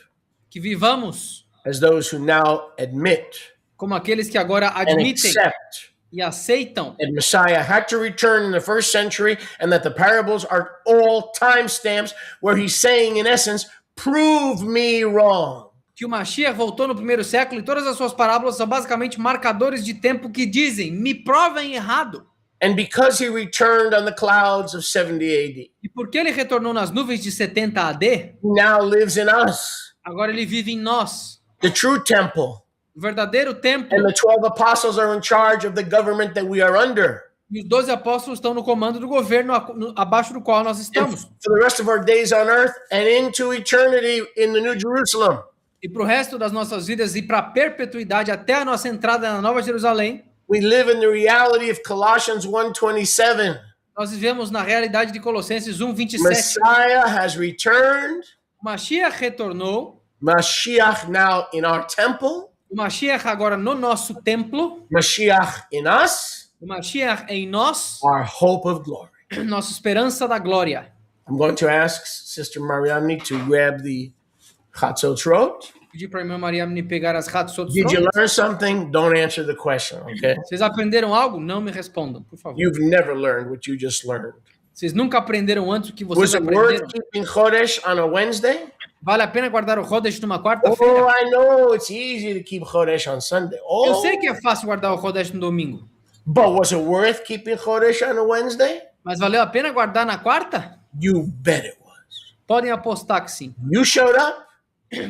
Que vivamos as those who now admit como aqueles que agora and admitem accept e aceitam that Messiah had to return in the first century and that the parables are all timestamps where he's saying, in essence, prove me wrong. que o Mashiach voltou no primeiro século e todas as suas parábolas são basicamente marcadores de tempo que dizem, me provem errado. And because he returned on the clouds of 70 AD, E porque ele retornou nas nuvens de 70 AD, he now lives in us, agora ele vive em nós. the true temple. O verdadeiro templo. And the 12 apostles are in charge of the government that we are under. E os 12 apóstolos estão no comando do governo abaixo do qual nós And estamos. for the rest of our days on earth and into eternity in the New Jerusalem, E para o resto das nossas vidas e para a perpetuidade até a nossa entrada na Nova Jerusalém, we live in the reality of Colossians 1:27. nós vivemos na realidade de Colossenses 1:27. Messiah has returned. Mashiach retornou. Mashiach now in our temple. O Mashiach agora no nosso templo. Mashiach in us. O Mashiach em nós. Our hope of glory. Nossa esperança da glória. I'm going to ask Sister Mariamne to grab the Chatzot. Pedi para a irmã Mariamne pegar as Hatzotzot. Did you learn something? Don't answer the question, okay? Vocês aprenderam algo? Não me respondam, por favor. You've never learned what you just learned. Vocês nunca aprenderam antes o que Was vocês it aprenderam? worth keeping Chodesh on a Wednesday? Vale a pena guardar o Chodesh numa Oh, quarta-feira? I know it's easy to keep Chodesh on Sunday. Eu Oh, sei que é fácil guardar o Chodesh no domingo. but was it worth keeping Chodesh on a Wednesday? Mas valeu a pena guardar na quarta? You bet it was. Podem apostar que sim. You showed up,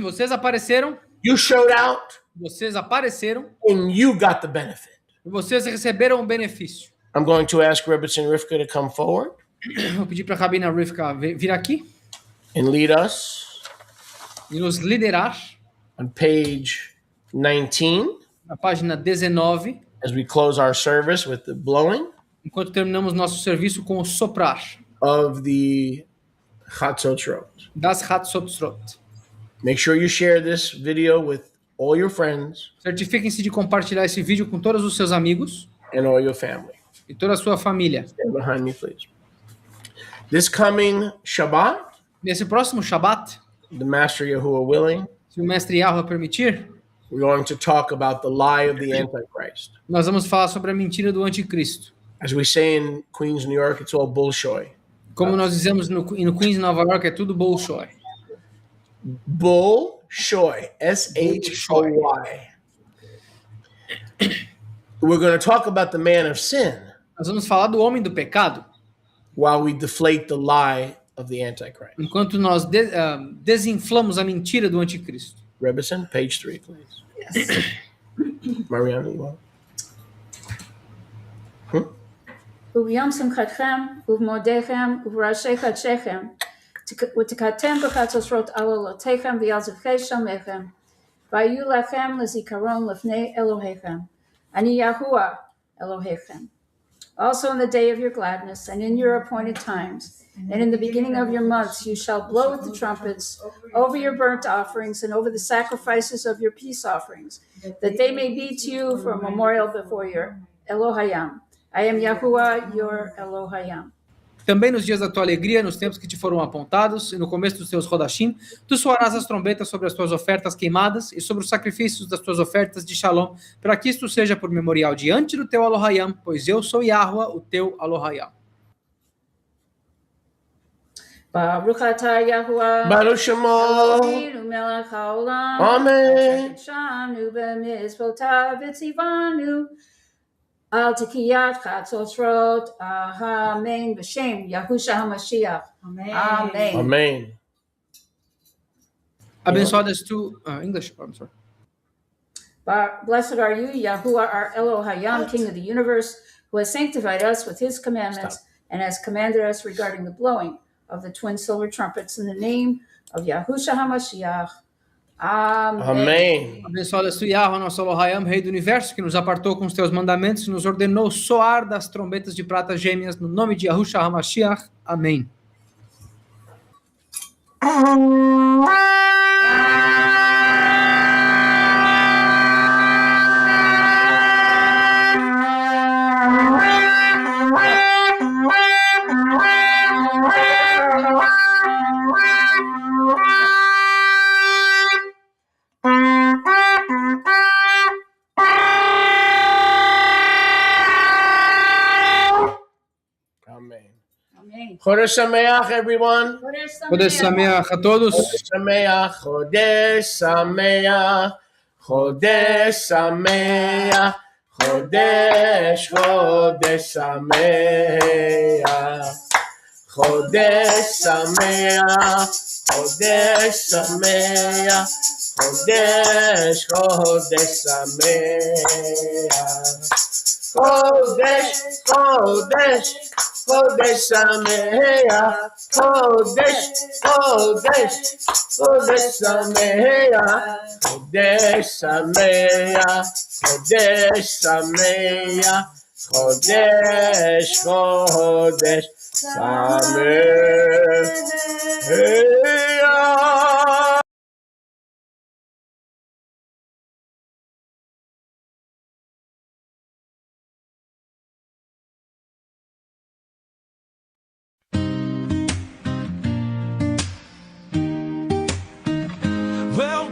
Vocês apareceram, you showed out, vocês apareceram and you got the benefit. e vocês receberam o benefício. I'm going to ask Rebbetzin Rivka to come forward Vou pedir para a Rabina Rivka vir aqui and lead us e nos liderar on page 19 na página 19, as we close our service with the blowing enquanto terminamos nosso serviço com o soprar of the Chatzot. das Hatzotzot. Make sure you share this video with all your friends Certifiquem-se de compartilhar esse vídeo com todos os seus amigos and all your family. e toda a sua família. Stand behind me, please. This coming Shabbat, Nesse próximo Shabat, the Master Yahuwah willing, se o mestre Yahweh permitir, we're going to talk about the lie of the Antichrist. nós vamos falar sobre a mentira do anticristo. As we say in Queens, New York, it's all bullshit. Como nós dizemos no Queens, Nova York, é tudo bullshit. Bullshoy. S-H-O-Y. We're going to talk about the man of sin Nós vamos falar do homem do pecado, while we deflate the lie of the Antichrist. enquanto nós desinflamos a mentira do anticristo. Rebbetzin, page 3, please. Yes. Mariana, you want? וביום שמחתכם ובמועדיכם ובראשי חדשיכם ותקעתם בחצוצרות על עולותיכם ועל זבחי שלמיכם והיו לכם לזיכרון לפני אלוהיכם אני יהוה אלוהיכם. Also in the day of your gladness, and in your appointed times, and in the beginning of your months, you shall blow with the trumpets over your burnt offerings and over the sacrifices of your peace offerings, that they may be to you for a memorial before your Elohayim. I am Yahuwah, your Elohayim. Também nos dias da tua alegria, nos tempos que te foram apontados, e no começo dos teus rodashim, tu soarás as trombetas sobre as tuas ofertas queimadas e sobre os sacrifícios das tuas ofertas de shalom, para que isto seja por memorial diante do teu Elohayim, pois eu sou Yahuwah, o teu Elohayim. Baruch atah Yahuwah, Baruch Shemo. Eloheinu melech haolam, Amen. Shanu b'mizvotav v'tzivanu, al tikiyat chatzosrot, amen, b'shem Yahusha HaMashiach. Amen. Amen. Abençoadas tu... English, I'm sorry. Blessed are you, Yahuwah, our Elohayim, King of the universe, who has sanctified us with his commandments and has commanded us regarding the blowing of the twin silver trumpets in the name of Yahusha HaMashiach. Amém. Amém. Abençoadas tu, Yahweh, nosso Elohayim, Rei do Universo, que nos apartou com os teus mandamentos e nos ordenou soar das trombetas de prata gêmeas no nome de Yahushua HaMashiach. Amém. Amém. Amém. Chodesh Sameach, everyone. Chodesh Sameach a todos. Chodesh Sameach, Chodesh Sameach, Chodesh Sameach, Chodesh, Chodesh Sameach, Chodesh Sameach, Chodesh Sameach, Chodesh, Chodesh Sameach, Chodesh, Chodesh, Chodesh Sameach, Chodesh, Chodesh, Chodesh Sameach, Chodesh Sameach, Chodesh Sameach, Chodesh, Chodesh Sameach.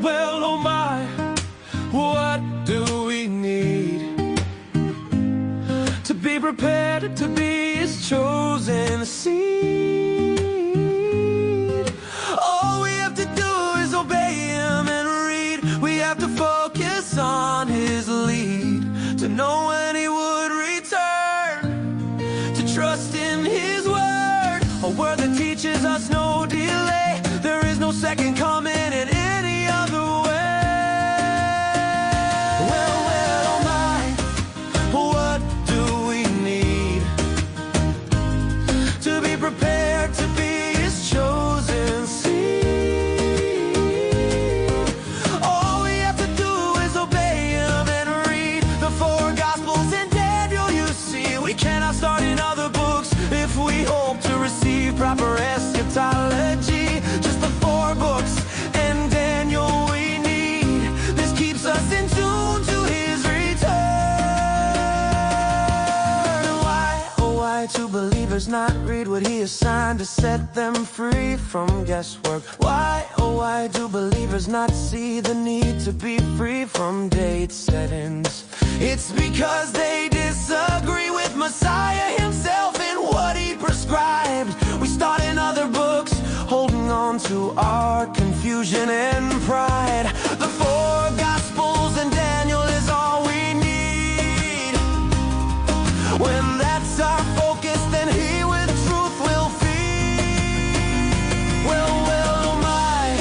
Well, oh my, what do we need to be prepared to be His chosen seed? All we have to do is obey Him and read. We have to focus on His lead, to know when He would return, to trust in His word, a word that teaches us no delay. There is no second coming in any other way. Well, oh my, what do we need to be prepared to be His chosen seed? All we have to do is obey Him and read the 4 Gospels and Daniel, you see. We cannot start in other books if we hope to receive proper eschatology. Just the 4 books and Daniel we need. This keeps us in tune to His return. Why, oh why do believers not read what He assigned to set them free from guesswork? Why, oh why do believers not see the need to be free from date settings? It's because they disagree with Messiah Himself and what He prescribed. We start in other books, holding on to our confusion and pride. The 4 Gospels and Daniel is all we need. When that's our focus, then He with truth will feed. Well, oh my,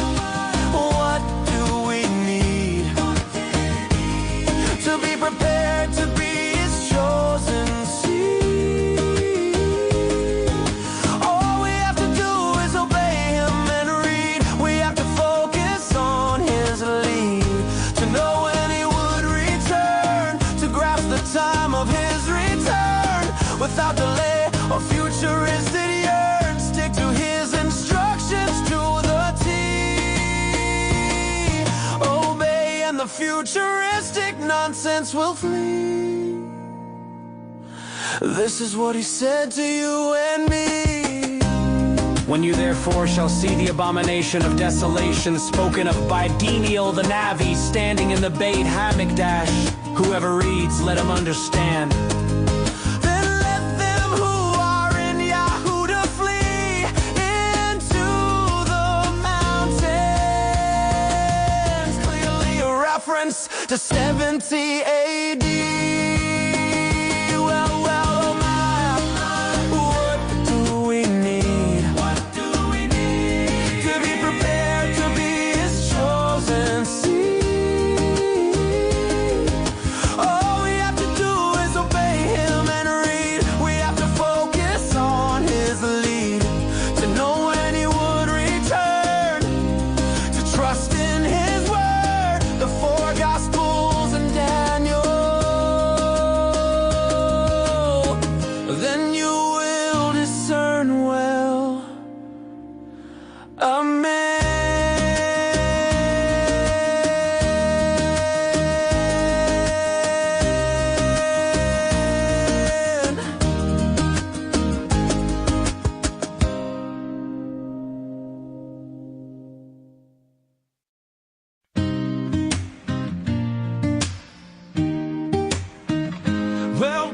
what do we need to be prepared to be His chosen seed? All we have to do is obey Him and read. We have to focus on His without delay or futuristic yearn. Stick to his instructions to the T. Obey and the futuristic nonsense will flee. This is what he said to you and me. When you therefore shall see the abomination of desolation spoken of by Deniel the Navi standing in the bait hammock dash, whoever reads, let him understand. Then let them who are in Yahuda flee into the mountains. Clearly a reference to 70 AD.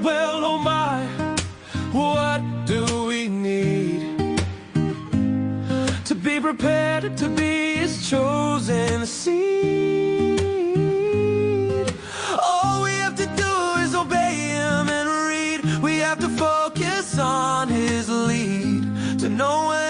Well, oh my, what do we need to be prepared to be his chosen seed? All we have to do is obey him and read. We have to focus on his lead to know when